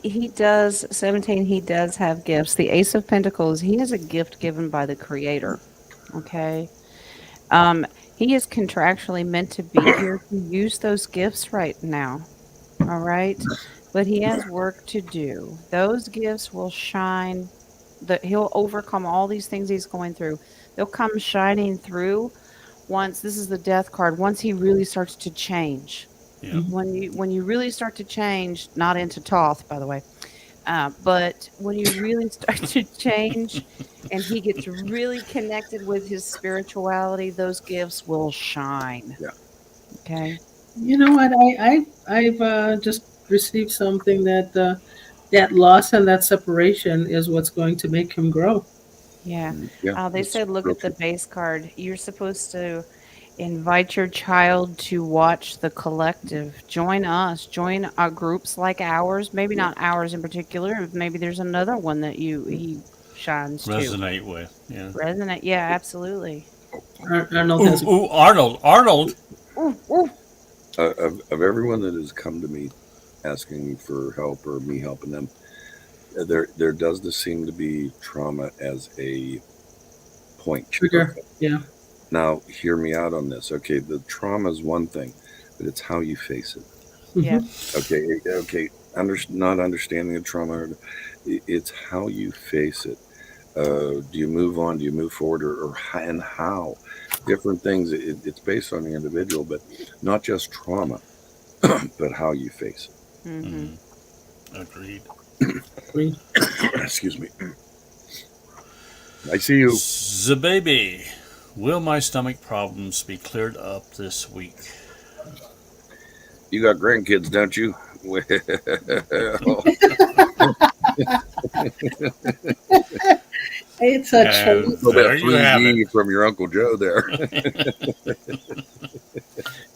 He does 17. He does have gifts. The Ace of Pentacles. He has a gift given by the Creator. Okay. Um, he is contractually meant to be here to use those gifts right now. All right. but he has work to do. Those gifts will shine. That he'll overcome all these things he's going through. They'll come shining through once this is the death card. Once he really starts to change. Yeah. Mhm. When you really start to change, not into Toth, by the way, but when you really start to change, and he gets really connected with his spirituality, those gifts will shine. Yeah. Okay. You know what? I've just received something that that loss and that separation is what's going to make him grow. Yeah. Yeah. They It's said look real at the true. base card. You're supposed to invite your child to watch the collective. Join us. Join groups like ours. Maybe Yeah. not ours in particular. Maybe there's another one that he shines to. Resonate with. Yeah. Resonate. Yeah, absolutely. Arnold has Ooh, a ooh, Arnold. Arnold. Ooh, ooh. Of everyone that has come to me asking for help or me helping them, there does seem to be trauma as a point. trigger. Okay. Yeah. Now, hear me out on this. Okay, the trauma is one thing, but it's how you face it. Yeah. Hmm. Okay. Not understanding the trauma. It's how you face it. Do you move on? Do you move forward, and how? Different things. It's based on the individual, but not just trauma, but how you face Mm-hmm. Agreed. Agreed. it. Excuse me. I see you. The baby. Will my stomach problems be cleared up this week? You got grandkids, don't you? Well, It's a And choice. that there you free have it. D from your Uncle Joe there.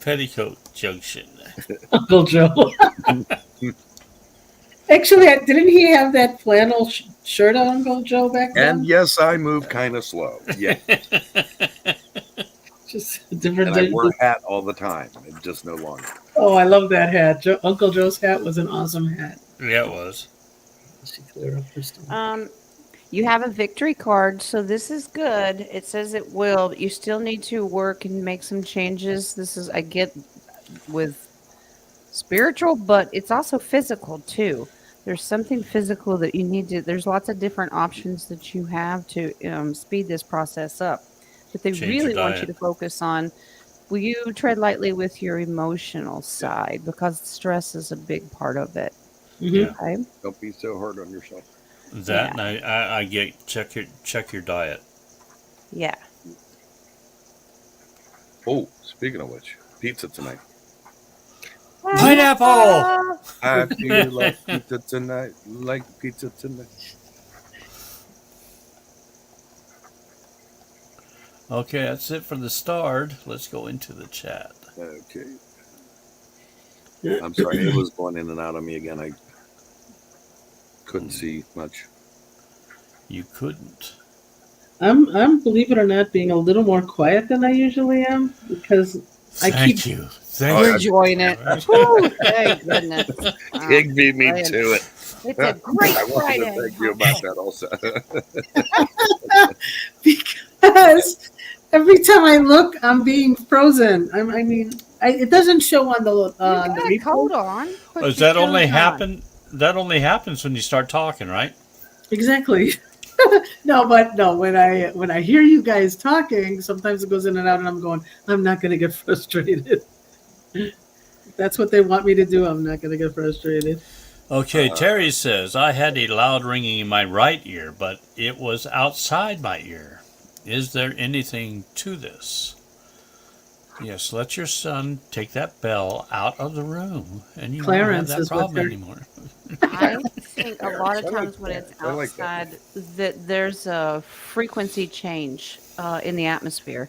Petticoat Junction. Uncle Joe. Actually, didn't he have that flannel shirt on, Uncle Joe, back And then? yes, I move kind of slow. Yeah. Just a different. And I wore a hat all the time. It's just no longer. Oh, I love that hat. Uncle Joe's hat was an awesome hat. Yeah, it was. She cleared up her stomach. You have a victory card, so this is good. It says it will, but you still need to work and make some changes. This is I get with spiritual, but it's also physical too. There's something physical that you need to. There's lots of different options that you have to speed this process up. But they Change your really want you diet. to focus on. Will you tread lightly with your emotional Yeah. side because stress is a big part of it. Hmm. Yeah. Okay. Don't be so hard on yourself. That Yeah. and I get check your diet. Yeah. Oh, speaking of which, pizza tonight. Pineapple! I feel like pizza tonight. Like pizza tonight. Okay, that's it for the start. Let's go into the chat. Okay. I'm sorry, it was going in and out on me again. I couldn't see much. You couldn't. I'm believe it or not being a little more quiet than I usually am because I Thank keep. you. Thank Oh, We're yeah. you. enjoying it. Woo, thank goodness. Wow. Tig beat me Brian, to it. it's a great I wanted Friday. to thank you about that also. Because every time I look, I'm being frozen. I mean, it doesn't show on You the got a replay. coat on. Put Does your that only shoes on. happen? That only happens when you start talking, right? Exactly. No, but no. When I hear you guys talking, sometimes it goes in and out, and I'm going. I'm not going to get frustrated. If that's what they want me to do, I'm not going to get frustrated. Okay, Uh, Terry says, I had a loud ringing in my right ear, but it was outside my ear. Is there anything to this? Yes, let your son take that bell out of the room, and you Clarence won't have is that with problem her. anymore. I think a lot of I like times when it's that. I like that. outside, that there's a frequency change in the atmosphere.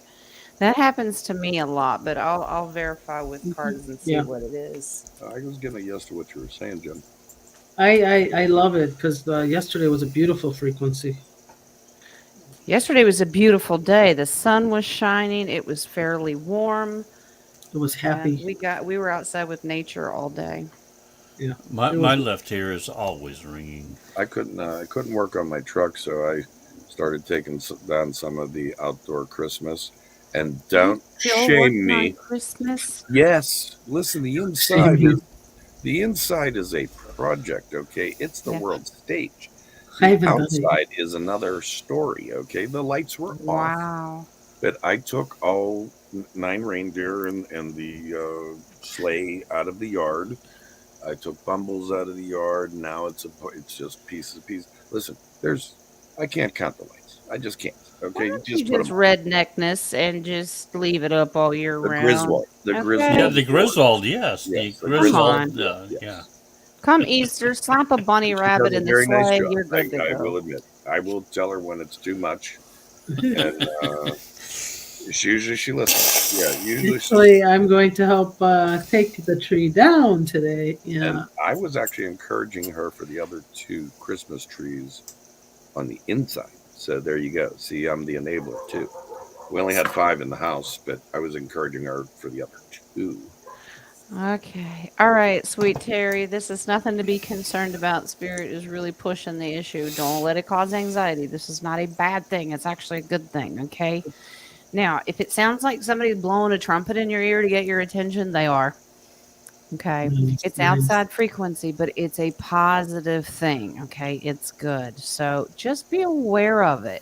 That happens to me a lot, but I'll verify with cards and see Yeah, what it is. I was getting a yes to what you were saying, Jim. I love it because yesterday was a beautiful frequency. Yesterday was a beautiful day. The sun was shining. It was fairly warm, It was and happy. we were outside with nature all day. Yeah, My, it my was. left ear is always ringing. I couldn't work on my truck, so I started taking down some of the outdoor Christmas. And don't Still shame working on me. Christmas. Yes, listen. The Shame inside you. is a project, okay? It's the Yeah. world stage. I The haven't done it yet. outside is another story, okay? The lights were off, Wow. but I took all nine reindeer and the sleigh out of the yard. I took Bumbles out of the yard. Now it's just pieces. Listen, I can't count the lights. I just can't. Why Okay, don't you just put them just up. redneckness and just leave it up all year The round? Griswold, the Yeah, Okay. Griswold the board. Griswold, yes. The Yes, the Come Griswold Griswold, on. board. yeah. Yes. Come Easter, slap a bunny She does rabbit a in the very nice sleigh. job. You're good to I go. will admit. I will tell her when it's too much, and she listens. Yeah, usually she Actually, I'm going to help take the tree down today. And Yeah. I was actually encouraging her for the other two Christmas trees on the inside. So there you go. See, I'm the enabler too. We only had five in the house, but I was encouraging her for the other two. Okay. All right, sweet Terry. This is nothing to be concerned about. Spirit is really pushing the issue. Don't let it cause anxiety. This is not a bad thing. It's actually a good thing. Okay. Now, if it sounds like somebody's blowing a trumpet in your ear to get your attention, they are. Okay. Nice, It's nice. outside frequency, but it's a positive thing. Okay. It's good. So just be aware of it.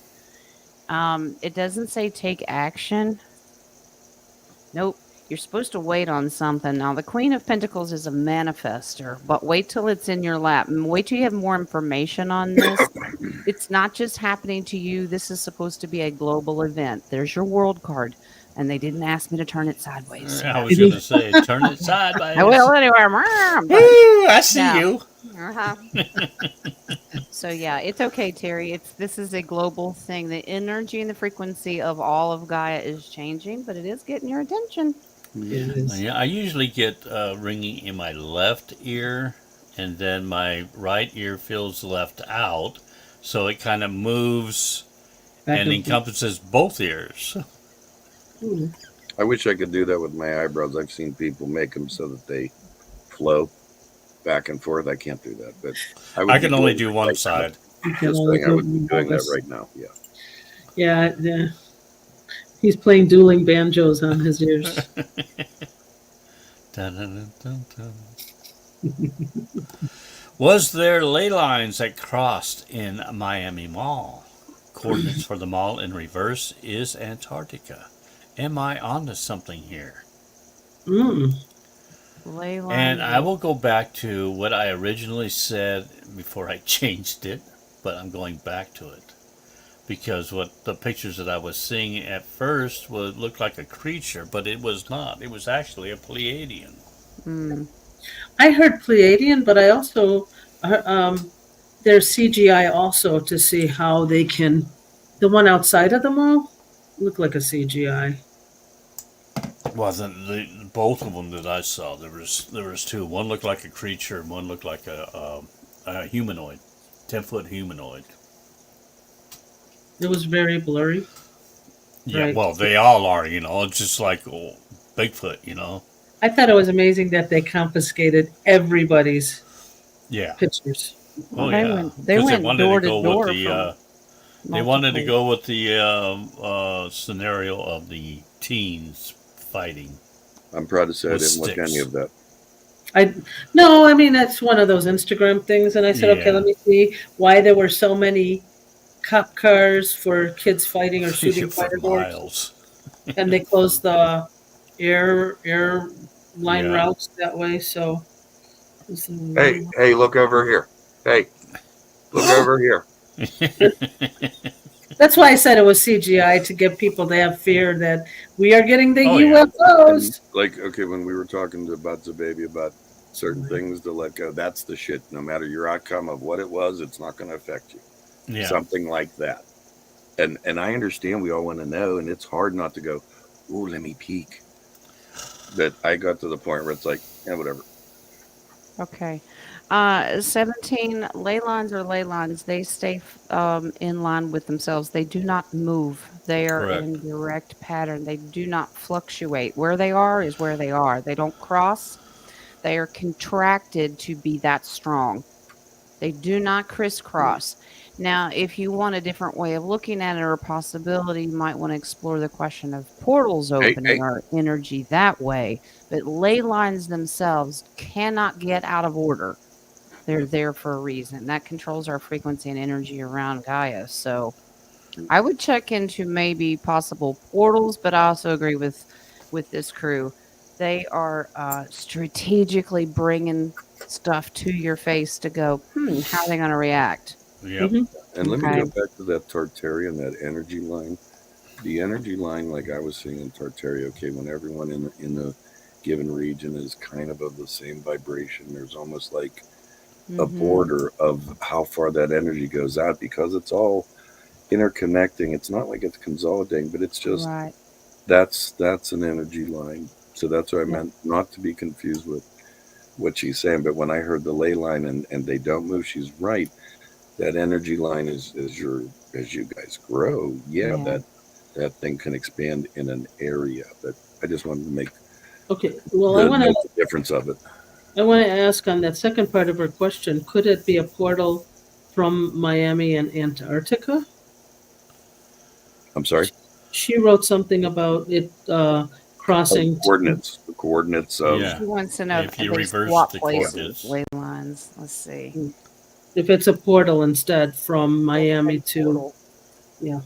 It doesn't say take action. Nope. You're supposed to wait on something. Now, the Queen of Pentacles is a manifester, but wait till it's in your lap and wait till you have more information on this. It's not just happening to you. This is supposed to be a global event. There's your world card, and they didn't ask me to turn it sideways. So I was that's going to say, turn it I will sideways. anyway. But Ooh, I see no. you. Uh-huh. So yeah, it's okay, Terry. This is a global thing. The energy and the frequency of all of Gaia is changing, but it is getting your attention. It is. Yeah, I usually get ringing in my left ear, and then my right ear feels left out, so it kind of moves Back and and forth. encompasses both ears. Ooh. I wish I could do that with my eyebrows. I've seen people make them so that they flow back and forth. I can't do that, but I would I be can only doing do that one right now. side. You can Just only saying, I do would be doing that this. right now. Yeah. Yeah, yeah. He's playing dueling banjos on his ears. Dun, dun, dun, dun. Was there ley lines that crossed in Miami Mall? Coordinates for the mall in reverse is Antarctica. Am I onto something here? Mm. Ley And I lines. will go back to what I originally said before I changed it, but I'm going back to it. Because what the pictures that I was seeing at first would look like a creature, but it was not. It was actually a Pleiadian. Mm. I heard Pleiadian, but I also there's CGI also to see how they can. The one outside of the mall looked like a CGI. Wasn't the both of them that I saw? There was two. One looked like a creature, and one looked like a humanoid, 10-foot humanoid. It was very blurry. Yeah, Right. well, they all are. It's just like Bigfoot. I thought it was amazing that they confiscated everybody's Yeah. pictures. Well, Oh they yeah. went Because they wanted to door to go with door the for they wanted to multiple. go with the scenario of the teens fighting I'm proud to say I with didn't look any sticks. of that. I no, I mean that's one of those Instagram things, and I said, okay, Yeah. let me see why there were so many cop cars for kids fighting or shooting For fireworks, miles. and they closed the air line Yeah. routes that way. So Hey, look over here. Hey, look over here. that's why I said it was CGI to get people to have fear that we are getting the Oh yeah. And UFOs. like, okay, when we were talking about the baby about certain Right. things to let go, that's the shit. No matter your outcome of what it was, it's not going to affect you. Yeah. Something like that. And I understand we all want to know, and it's hard not to go, oh, let me peek. But I got to the point where it's like, yeah, whatever. Okay. 17 ley lines or ley lines, they stay in line with themselves. They do not move. They are Correct. in direct pattern. They do not fluctuate. Where they are is where they are. They don't cross. They are contracted to be that strong. They do not crisscross. Now, if you want a different way of looking at it or a possibility, you might want to explore the question of portals opening Hey, or energy that way. But ley lines themselves cannot get out of order. They're there for a reason. That controls our frequency and energy around Gaia. So I would check into maybe possible portals, but I also agree with this crew. They are strategically bringing stuff to your face to go, how are they going to react? Yep. Hmm. And let me Okay. go back to that Tartarian, that energy line. The energy line, like I was seeing in Tartaria, okay, when everyone in the given region is kind of the same vibration, there's almost like a Hmm. border of how far that energy goes out because it's all interconnecting. It's not like it's consolidating, but it's just Right. that's an energy line. So that's what I Yeah. meant, not to be confused with what she's saying. But when I heard the ley line and they don't move, she's right. That energy line is as you guys grow, yeah, Yeah. that thing can expand in an area. But I just wanted to make Okay. Well, the note the difference of it. I want to ask on that second part of her question. Could it be a portal from Miami and Antarctica? I'm sorry. She wrote something about it Oh, crossing. the coordinates of Yeah. She wants to know If if you they reverse swap the places, coordinates. ley lines. Let's see. If it's a portal instead from Miami Overhead to, portal. yeah.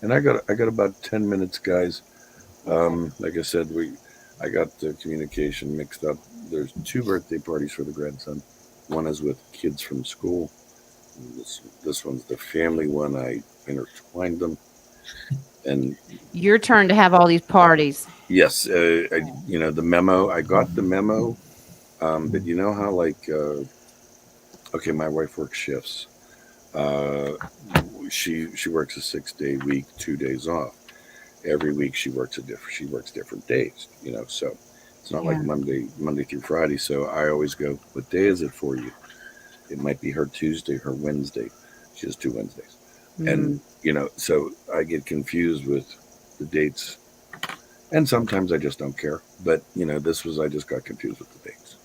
and I got about 10 minutes, guys. Like I said, I got the communication mixed up. There's two birthday parties for the grandson. One is with kids from school. This one's the family one. I intertwined them, and Your turn to have all these parties. yes, the memo. I got the memo, but you know how okay, my wife works shifts. Uh, she works a 6 day week, 2 days off. Every week she works different days. So it's not like Yeah. Monday through Friday. So I always go, what day is it for you? It might be her Tuesday, her Wednesday. She has two Wednesdays, and Mm. so I get confused with the dates, and sometimes I just don't care. But I just got confused with the dates.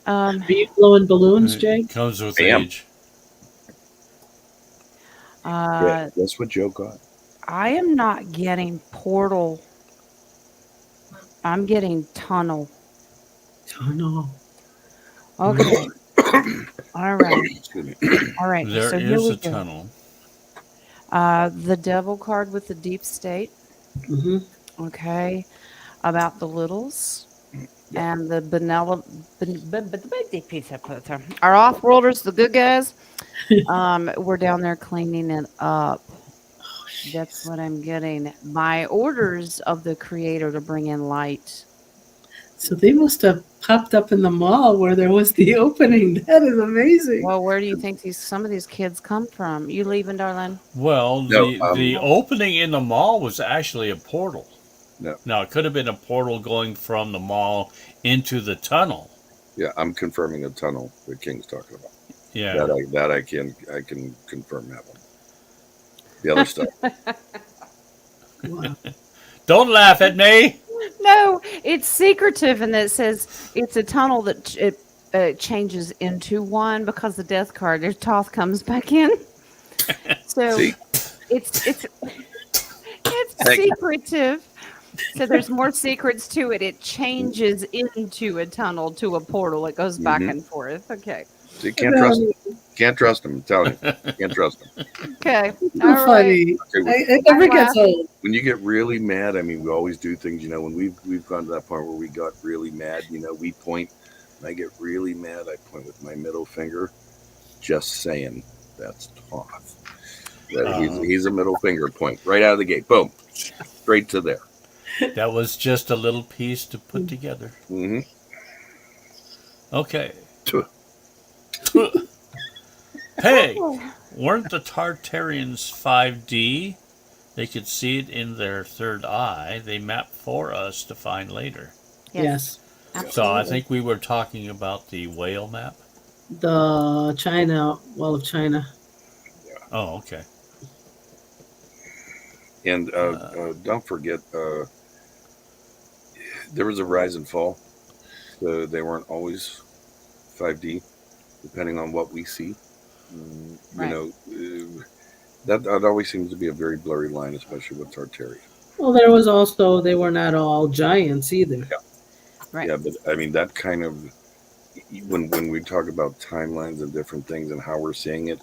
Um, Are you blowing balloons, Jay? It comes with I am. age. Yeah, uh, that's what Joe got. I am not getting portal. I'm getting tunnel. Oh no. Okay. All right. Excuse me. All right. There So here is we a go. tunnel. The devil card with the deep state. Hmm. Okay. About the littles. Yeah. And the our off-worlders, the good guys. We're down there cleaning it up. That's what I'm getting. My orders of the creator to bring in light. So they must have popped up in the mall where there was the opening. That is amazing. Well, where do you think some of these kids come from? You leaving, darling? Well, No, the opening in the mall was actually a portal. no. Now it could have been a portal going from the mall into the tunnel. Yeah, I'm confirming a tunnel that King's talking about. Yeah. I can confirm that one. The other stuff. Wow. Don't laugh at me. No, it's secretive, and it says it's a tunnel that it changes into one because the death card. There's Toth comes back in, so See, it's it's Thank you. secretive. So there's more secrets to it. It changes into a tunnel to a portal. It goes back Mhm. and forth. Okay. See, can't trust him. Can't trust him. I'm telling you, can't trust him. Okay. So All right. funny. Okay, It never I'm gets laughing. old. when you get really mad, I mean, we always do things. When we've gone to that point where we got really mad. We point. When I get really mad, I point with my middle finger. Just saying, that's Toth. That he's a middle finger point right out of the gate. Boom, straight to there. That was just a little piece to put together. Hmm. Okay. Hey, weren't the Tartarians 5D? They could see it in their third eye. They mapped for us to find later. Yes. Absolutely. So I think we were talking about the whale map. The China, Wall of China. Oh, okay. And don't forget, there was a rise and fall. So they weren't always 5D. depending on what we see. You Right. know, that always seems to be a very blurry line, especially with Tartaria. Well, there was also they were not all giants either. Yeah, Right. yeah, but I mean that kind of when we talk about timelines and different things and how we're seeing it,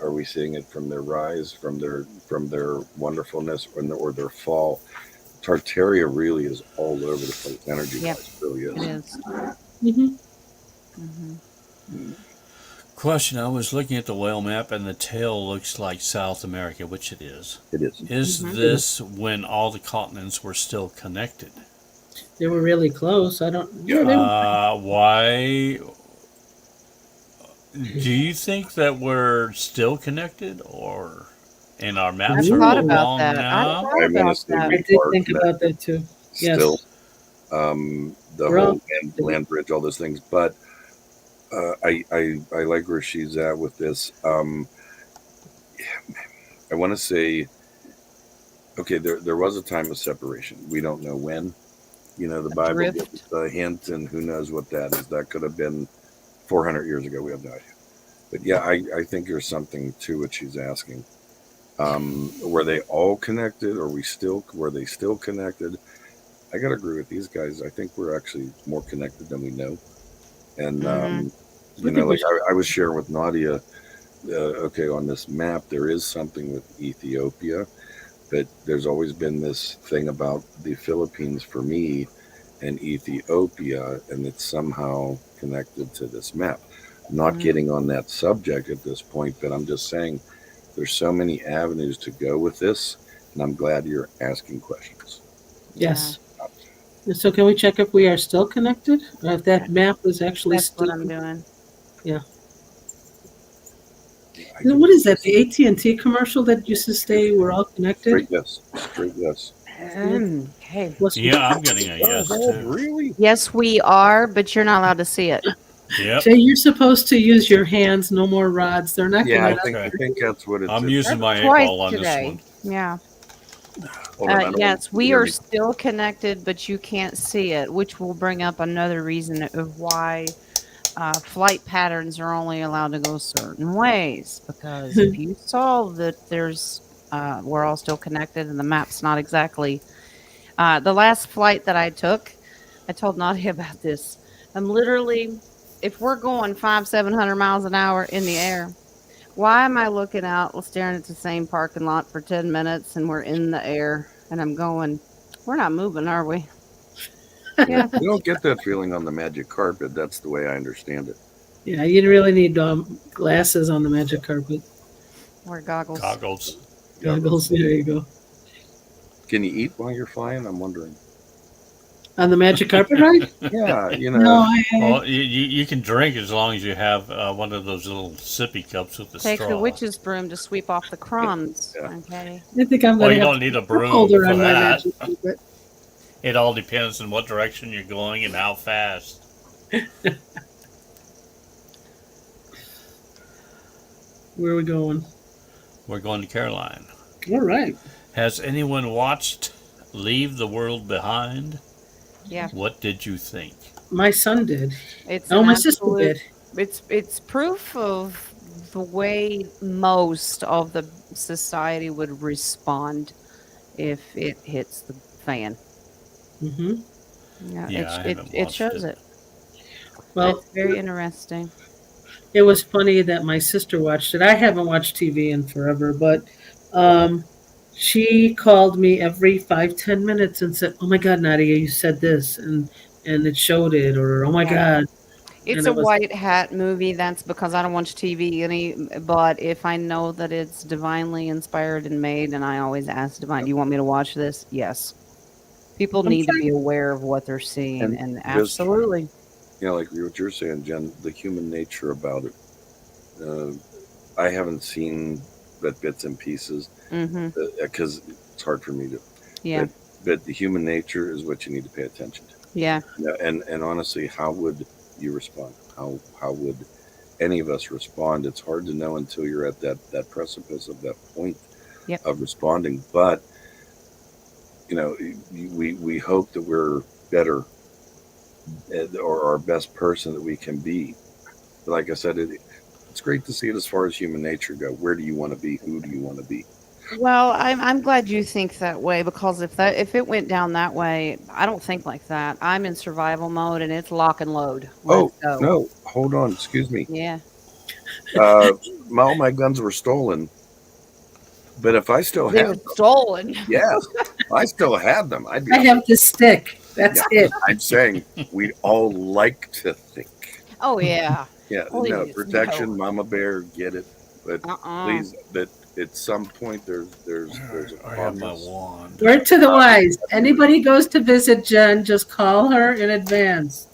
are we seeing it from their rise, from their wonderfulness, or their fall? Tartaria really is all over the place, energy Yep. wise. It really It is. is. Hmm. Mm-hmm. Question: I was looking at the whale map, and the tail looks like South America, which it is. It is. Is Mm-hmm. this when all the continents were still connected? They were really close. I don't. Yeah, Yeah. they were. Why do you think that we're still connected, or and our I've maps are thought all Ooh, about wrong that. I've now? thought I want to about say that. I we did are think about connected that too. still. Yes, The we're all whole land bridge, all those things. But I like where she's at with this. I want to say, okay, there was a time of separation. We don't know when. You know, the A Bible gives drift. us a hint, and who knows what that is. That could have been 400 years ago. We have no idea. But yeah, I think there's something to what she's asking. Were they all connected, or were they still connected? I gotta agree with these guys. I think we're actually more connected than we know. And Mm-hmm. I think we like should. I was sharing with Nadia, okay, on this map there is something with Ethiopia, but there's always been this thing about the Philippines for me and Ethiopia, and it's somehow connected to this map. Not Mm-hmm. getting on that subject at this point, but I'm just saying there's so many avenues to go with this, and I'm glad you're asking questions. Yeah. Yes. So can we check if we are still connected, or if that map was actually That's what still? I'm doing. Yeah. I Then can what is that? The AT&T commercial that used to say we're all connected? straight yes, straight yes. Okay. Must be. Yeah, I'm getting a Go yes ahead, too. really? Yes, we are, but you're not allowed to see it. Yep. Say you're supposed to use your hands, no more rods. They're not Yeah, going I to think let I Okay. think that's what I'm it's. using That's my eight twice ball on this today. one. Yeah. Hold on, I don't want Yes, you to we hear are me. still connected, but you can't see it, which will bring up another reason of why flight patterns are only allowed to go certain ways. Because if you. you saw that we're all still connected and the map's not exactly, the last flight that I took, I told Nadia about this. I'm literally, if we're going 700 miles an hour in the air, why am I looking out, staring at the same parking lot for 10 minutes and we're in the air? And I'm going, we're not moving, are we? Yeah, Yeah, you don't get that feeling on the magic carpet. That's the way I understand it. Yeah, you really need glasses on the magic carpet. wear goggles. Goggles. Goggles. There you go. Can you eat while you're flying? I'm wondering. On the magic carpet ride? Yeah, No, Well, you can drink as long as you have one of those little sippy cups with the Take the straw. witch's broom to sweep off the crumbs. yeah. Okay. I think I'm Well, going to you have don't to need put a a cup broom holder for on my that. magic carpet. It all depends on what direction you're going and how fast. Where are we going? We're going to Caroline. All right. Has anyone watched Leave the World Behind? Yeah. What did you think? My son did. It's Oh, an my sister absolute did. it's proof of the way most of the society would respond if it hits the fan. Hmm. Yeah, Yeah, I haven't it watched shows it. it. Well, It's very interesting. it was funny that my sister watched it. I haven't watched TV in forever, but um, she called me every 5, 10 minutes and said, "Oh my God, Nadia, you said this," and it showed it, or "Oh my Yeah. God," It's and a it was white hat movie. That's because I don't watch TV any. But if I know that it's divinely inspired and made, and I always ask Divine, "Do you want me to watch this?" Yes. People I'm need to trying. be aware of what they're seeing, And and just absolutely. like what you're saying, Jen, the human nature about it. Uh, I haven't seen but bits and pieces Mm-hmm. because it's hard for me to. Yeah. But the human nature is what you need to pay attention to. Yeah. Yeah, and honestly, how would you respond? How would any of us respond? It's hard to know until you're at that precipice of that point Yep. of responding. But we hope that we're better or our best person that we can be. But like I said, it's great to see it as far as human nature go. Where do you want to be? Who do you want to be? Well, I'm glad you think that way because if it went down that way, I don't think like that. I'm in survival mode and it's lock and load. Let's Oh go. no, hold on, excuse me. Yeah. Uh, all my guns were stolen, but if I still They had were them, stolen. yes, I still had them. I'd be. I have the stick. That's it. I'm saying we'd all like to think. Oh yeah. Yeah, no Please, protection, no. Mama Bear, get it, but please, but at some point there's a I have my calmness. wand. Word to the wise. Anybody goes to visit Jen, just call her in advance.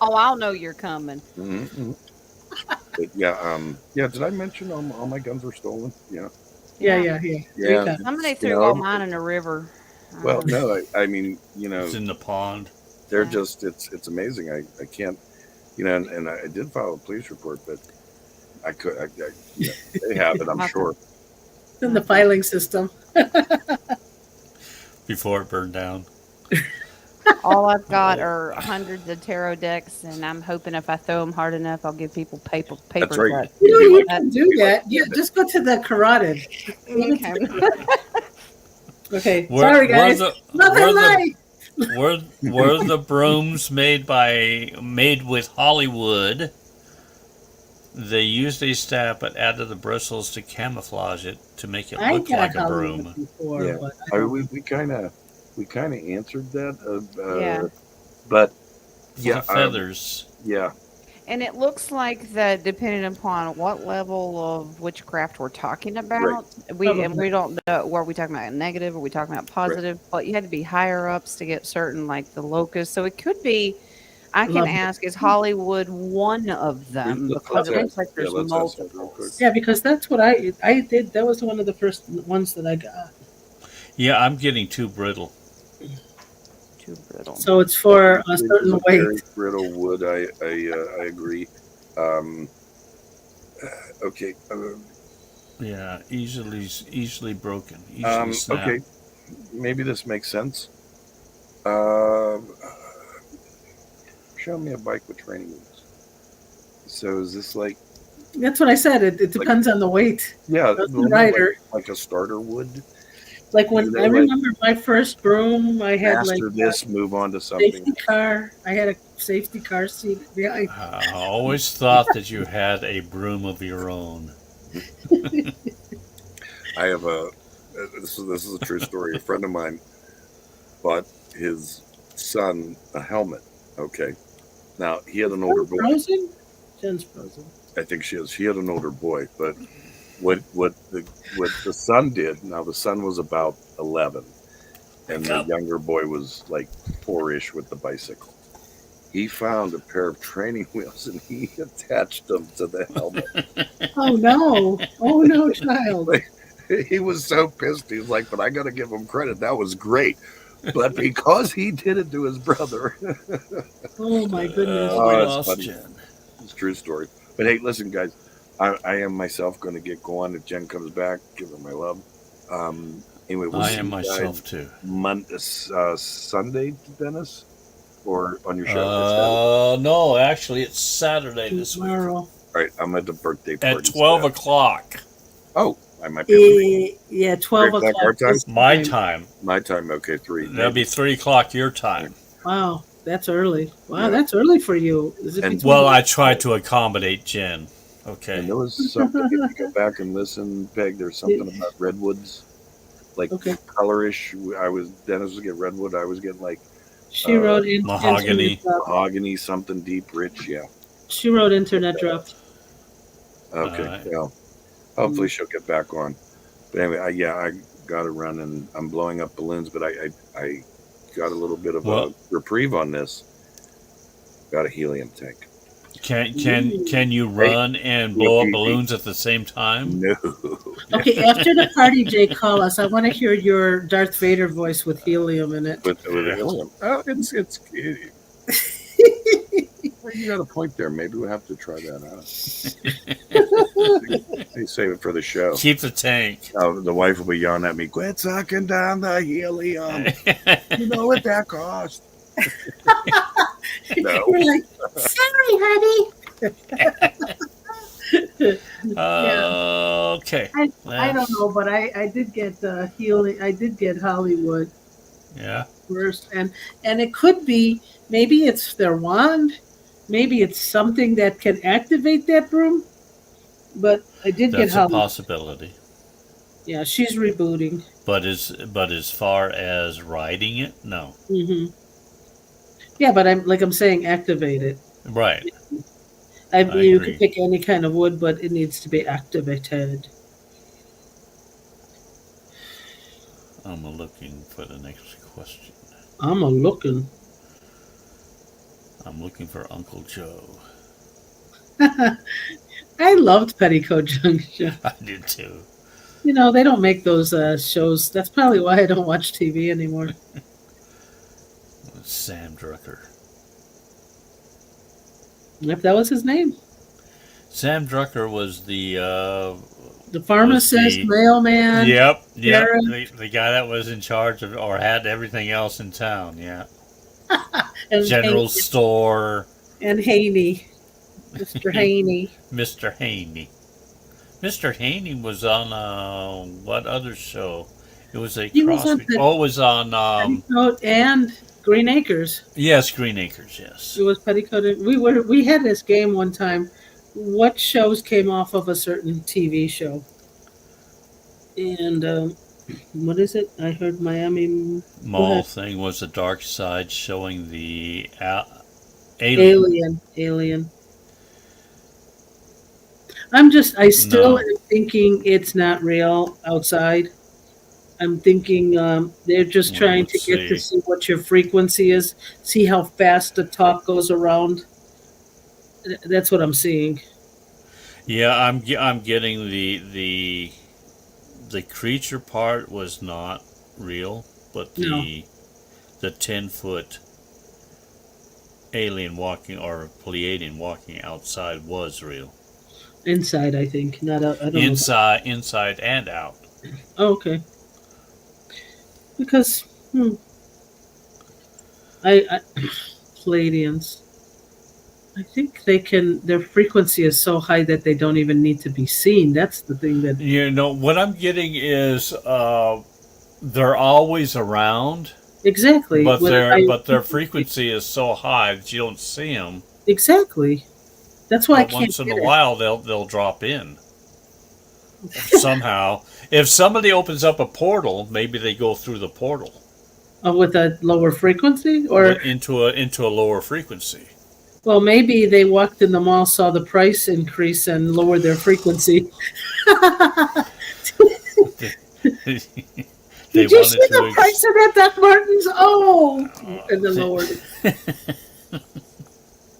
Oh, I'll know you're coming. Mm-hmm. But yeah. Did I mention all my guns were stolen? Yeah. Yeah. Yeah. Somebody You threw know, all mine in a river. well, no, I mean, It's in the pond. they're Yeah. just it's amazing. I can't, and I did file a police report, but I could, they have it, I'm Awesome. sure. It's in the filing system. Before it burned down. All I've got are hundreds of tarot decks, and I'm hoping if I throw them hard enough, I'll give people paper That's right. cuts. You can do that. Yeah, just go to the carotid. Okay. Okay, sorry guys. Nothing like. Were the brooms made with Hollywood? They used a stab but added the bristles to camouflage it to make it I look got like a Hollywood broom. before, Yeah. but I mean, we kind of answered that. Yeah. But For the feathers. yeah. And it looks like that depending upon what level of witchcraft we're talking about, we don't know, were we talking about negative, or we talking about positive, but you had to be higher ups to get certain, like the locust. So it could be, I can Love it. ask, is Hollywood one of them? Because it looks like there's let's ask that real quick. multiples. yeah, because that's what I did. That was one of the first ones that I got. Yeah, I'm getting too brittle. Too brittle. So it's for a certain Very weight. brittle wood. I agree. Okay. Yeah, easily broken. Easily snapped. Okay. Maybe this makes sense. Show me a bike with training wheels. So is this like? That's what I said. It depends on the weight. Yeah, That's the rider. like a starter wood. Like when I remember my first broom, I had Master like this, move on to something. safety car. I had a safety car seat. Yeah, I always thought that you had a broom of your own. I have this is a true story. A friend of mine bought his son a helmet. Okay, now he had an older boy. Frozen? Jen's frozen. I think she is. She had an older boy, but what the son did. Now the son was about 11, and the younger boy was like 4-ish with the bicycle. He found a pair of training wheels and he attached them to the helmet. Oh no, child. He was so pissed. He was like, "But I got to give him credit. That was great." But because he did it to his brother. Oh my goodness. We lost funny. Jen. It's a true story. But hey, listen, guys. I am myself going to get going. If Jen comes back, give her my love. Anyway, we'll I see am you myself guys too. Sunday, Dennis, or on your show. No, actually, it's Saturday this week. Tomorrow. All right, I'm at the birthday party. At 12 o'clock. Oh, I might be able to. Yeah, 12 o'clock. Our time? My time. My time, okay, 3. That'll be 3 o'clock your time. Wow, that's early. Wow, Yeah. that's early for you. Is it And- between- Well, I tried to accommodate Jen. Okay. And there was something, if you go back and listen, Peg, there's something about redwoods, like colorish. Dennis was getting redwood. I was getting like She wrote mahogany. mahogany, something deep, rich. Yeah. She wrote internet draft. Okay. Alright. Well, hopefully she'll get back on. But anyway, I got to run and I'm blowing up balloons, but I got a little bit of a reprieve on this. Got a helium tank. Can you run and blow up balloons at the same time? No. Okay, after the party, Jay, call us. I want to hear your Darth Vader voice with helium in it. With helium. Oh, you got a point there. Maybe we'll have to try that out. They save it for the show. Keep the tank. The wife will be yelling at me, "Quit sucking down the helium." You know what that cost? No. We're like, sorry, honey. Yeah, Okay. I don't That's know, but I did get healing. I did get Hollywood yeah. first, and it could be maybe it's their wand, maybe it's something that can activate that broom. But I did get That's a Hollywood. possibility. Yeah, she's rebooting. But as far as riding it, no. Hmm. Yeah, but I'm saying activate it. Right. I You could agree. pick any kind of wood, but it needs to be activated. I'm looking for the next question. I'm a looking. I'm looking for Uncle Joe. I loved Petticoat Junction. I did too. They don't make those shows. That's probably why I don't watch TV anymore. Sam Drucker. If that was his name, Sam Drucker was the was pharmacist, the mailman, yep sheriff, the guy that was in charge of or had everything else in town. Yeah, and general store. and Haney, Mr. Haney. Mr. Haney. Mr. Haney was on what other show? It was a He was cross. on Oh, it was on Petticoat and Green Acres. yes, Green Acres. It Yes. was Petticoat. We had this game one time. What shows came off of a certain TV show? And what is it? I heard Miami. Go Mall ahead. thing was the dark side showing the alien. Alien. I still No. am thinking it's not real outside. I'm thinking they're just Well, trying let's to get to see. see what your frequency is, see how fast the talk goes around. That's what I'm seeing. Yeah, I'm getting the creature part was not real, but No, the 10 foot alien walking or Pleiadian walking outside was real. inside, I think. Not out. I don't know. Inside and out. Oh, okay. Because I Palladians. I think they can. Their frequency is so high that they don't even need to be seen. That's the thing that What I'm getting is they're always around, exactly. but What their I but their frequency is so high that you don't see them. exactly. That's why I But can't once in get a it. while they'll drop in somehow. If somebody opens up a portal, maybe they go through the portal With a lower frequency, or into a lower frequency. well, maybe they walked in the mall, saw the price increase, and lowered their frequency. They, they Did you wanted see the price of that Doc Martens? Oh, and then lowered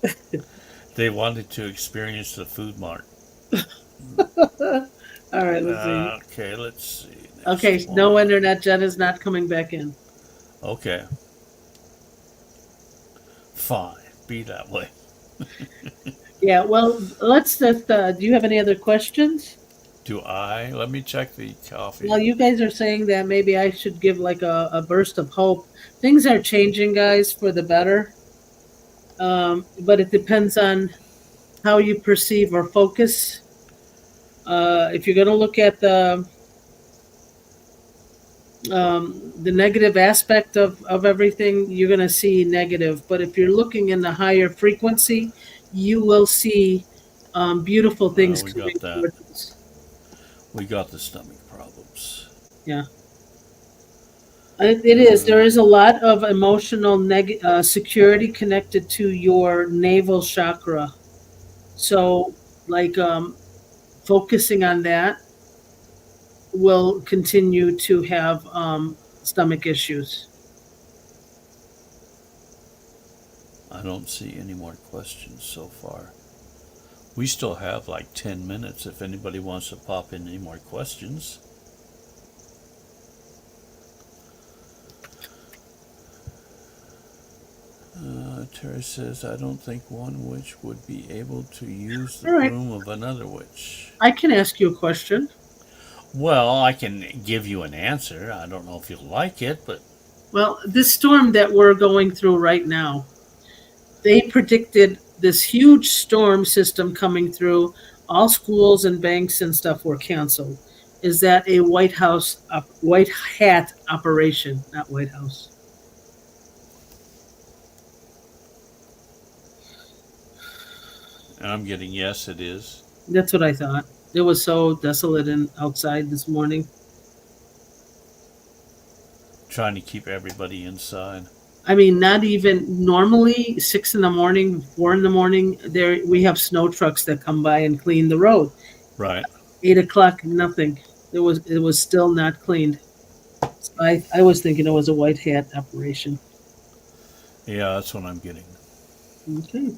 it. they wanted to experience the food mart. All right, let's see. Okay, let's see. Okay, Next no one. internet. Jen is not coming back in. Okay. Fine. Be that way. Yeah, well, let's just. Do you have any other questions? Do I? Let me check the coffee. Well, you guys are saying that maybe I should give like a burst of hope. Things are changing, guys, for the better. But it depends on how you perceive or focus. If you're going to look at the negative aspect of everything, you're going to see negative. But if you're looking in the higher frequency, you will see beautiful things We coming got that. towards us. We got the stomach problems. Yeah. It is. There is a lot of emotional security connected to your navel chakra. So, like, focusing on that will continue to have stomach issues. I don't see any more questions so far. We still have like 10 minutes if anybody wants to pop in any more questions. Terry says, I don't think one witch would be able to use the All right. broom of another witch. I can ask you a question. Well, I can give you an answer. I don't know if you'll like it, but Well, this storm that we're going through right now, they predicted this huge storm system coming through. All schools and banks and stuff were canceled. Is that a White Hat operation? Not White House. I'm getting yes, it is. That's what I thought. It was so desolate and outside this morning. Trying to keep everybody inside. I mean, not even normally 6 in the morning, 4 in the morning. There we have snow trucks that come by and clean the road. Right. 8 o'clock, nothing. It was still not cleaned. So I was thinking it was a white hat operation. Yeah, that's what I'm getting. Okay.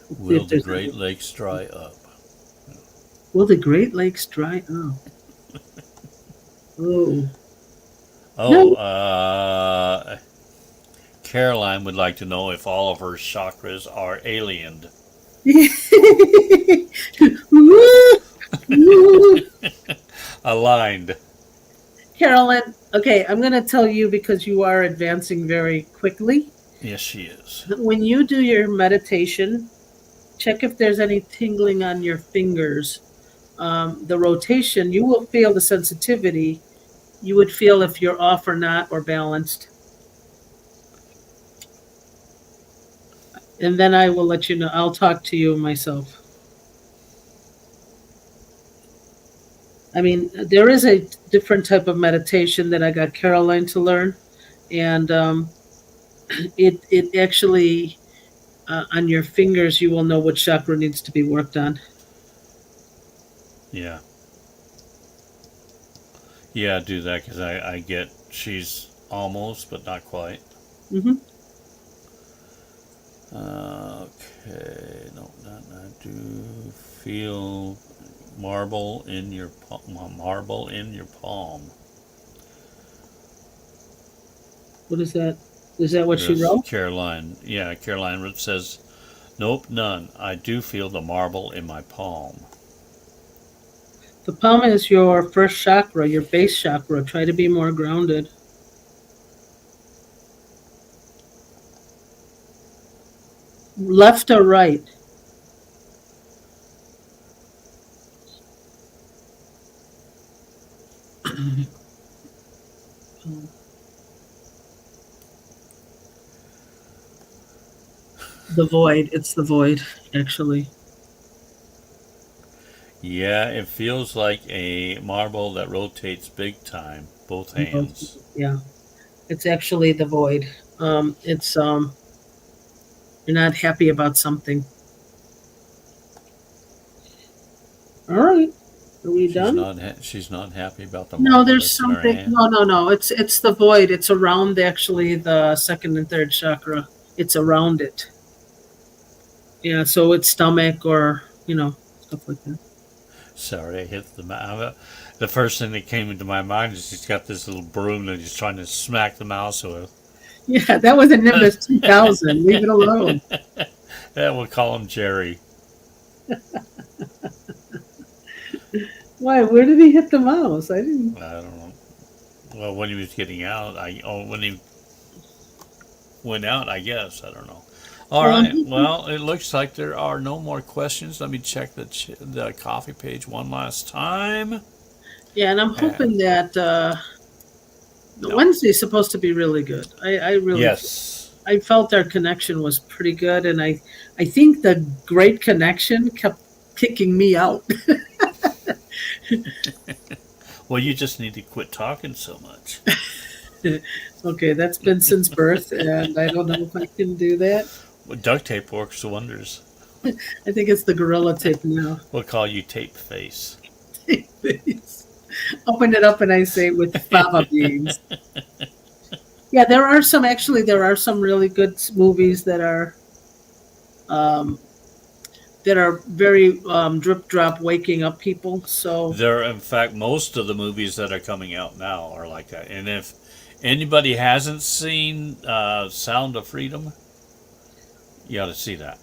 See Will if the there's Great any- Lakes dry up? Will the Great Lakes dry up? Oh. Oh, No. Caroline would like to know if all of her chakras are aliened. Aligned. Carolyn, okay, I'm going to tell you because you are advancing very quickly. Yes, she is. When you do your meditation, check if there's any tingling on your fingers. The rotation, you will feel the sensitivity. You would feel if you're off or not or balanced. And then I will let you know. I'll talk to you myself. I mean, there is a different type of meditation that I got Caroline to learn, and it actually on your fingers you will know what chakra needs to be worked on. Yeah. Yeah, do that because I get she's almost, but not quite. Hmm. Okay. No, not. I do feel marble in your palm. What is that? Is that what she Yes, wrote? Caroline. Yeah, Caroline says, nope, none. I do feel the marble in my palm. The palm is your first chakra, your base chakra. Try to be more grounded. Left or right? The void. It's the void, actually. Yeah, it feels like a marble that rotates big time, both hands. Yeah, it's actually the void. It's you're not happy about something. All right, are we done? She's not happy about the No, marble there's that's in her something. hand. No, no, no. It's the void. It's around actually the second and third chakra. It's around it. Yeah, so it's stomach or stuff like that. Sorry, I hit the mouse. The first thing that came into my mind is he's got this little broom that he's trying to smack the mouse with. Yeah, that was a Nimbus 2000. Leave it alone. Yeah, we'll call him Jerry. Why? Where did he hit the mouse? I didn't. I don't know. Well, when he was getting out, when he went out, I guess. I don't know. All right. Well, it looks like there are no more questions. Let me check the coffee page one last time. Yeah, and I'm hoping that No. Wednesday's supposed to be really good. I really Yes. I felt our connection was pretty good, and I think the great connection kept kicking me out. Well, you just need to quit talking so much. Okay, that's been since birth, and I don't know if I can do that. Well, duct tape works wonders. I think it's the gorilla tape now. We'll call you Tape Face. Open it up and I say with fava beans. Yeah, there are some really good movies that are very drip drop waking up people. So In fact, most of the movies that are coming out now are like that. And if anybody hasn't seen Sound of Freedom, you ought to see that.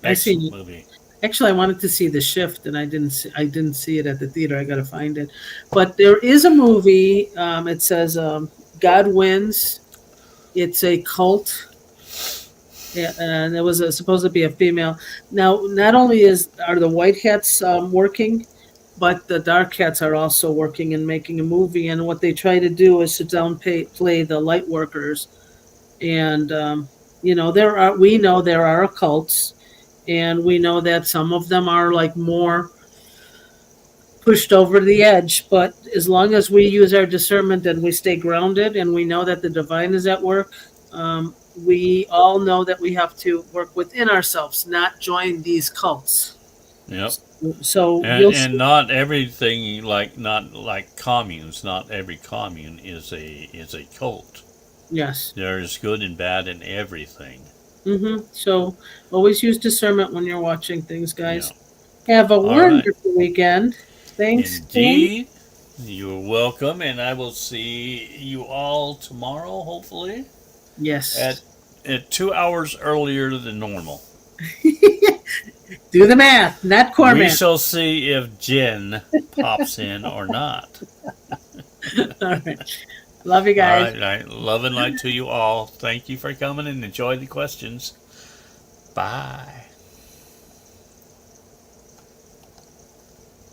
I seen Excellent it. movie. Actually, I wanted to see The Shift, and I didn't see it at the theater. I got to find it. But there is a movie. It says God Wins. It's a cult. Yeah, and it was supposed to be a female. Now, not only are the white hats working, but the dark hats are also working and making a movie. And what they try to do is sit down, play the light workers, and we know there are occults, and we know that some of them are like more pushed over the edge. But as long as we use our discernment and we stay grounded and we know that the divine is at work, we all know that we have to work within ourselves, not join these cults. Yep. So and not everything not like communes. Not every commune is a cult. Yes. There's good and bad in everything. So always use discernment when you're watching things, guys. Yeah. Have a wonderful weekend. Thanks. Indeed. You're welcome, and I will see you all tomorrow, hopefully. Yes. At 2 hours earlier than normal. Do the math, not Corman. We shall see if Jen pops in or not. All right. Love you guys. All right. Love and light to you all. Thank you for coming and enjoy the questions. Bye.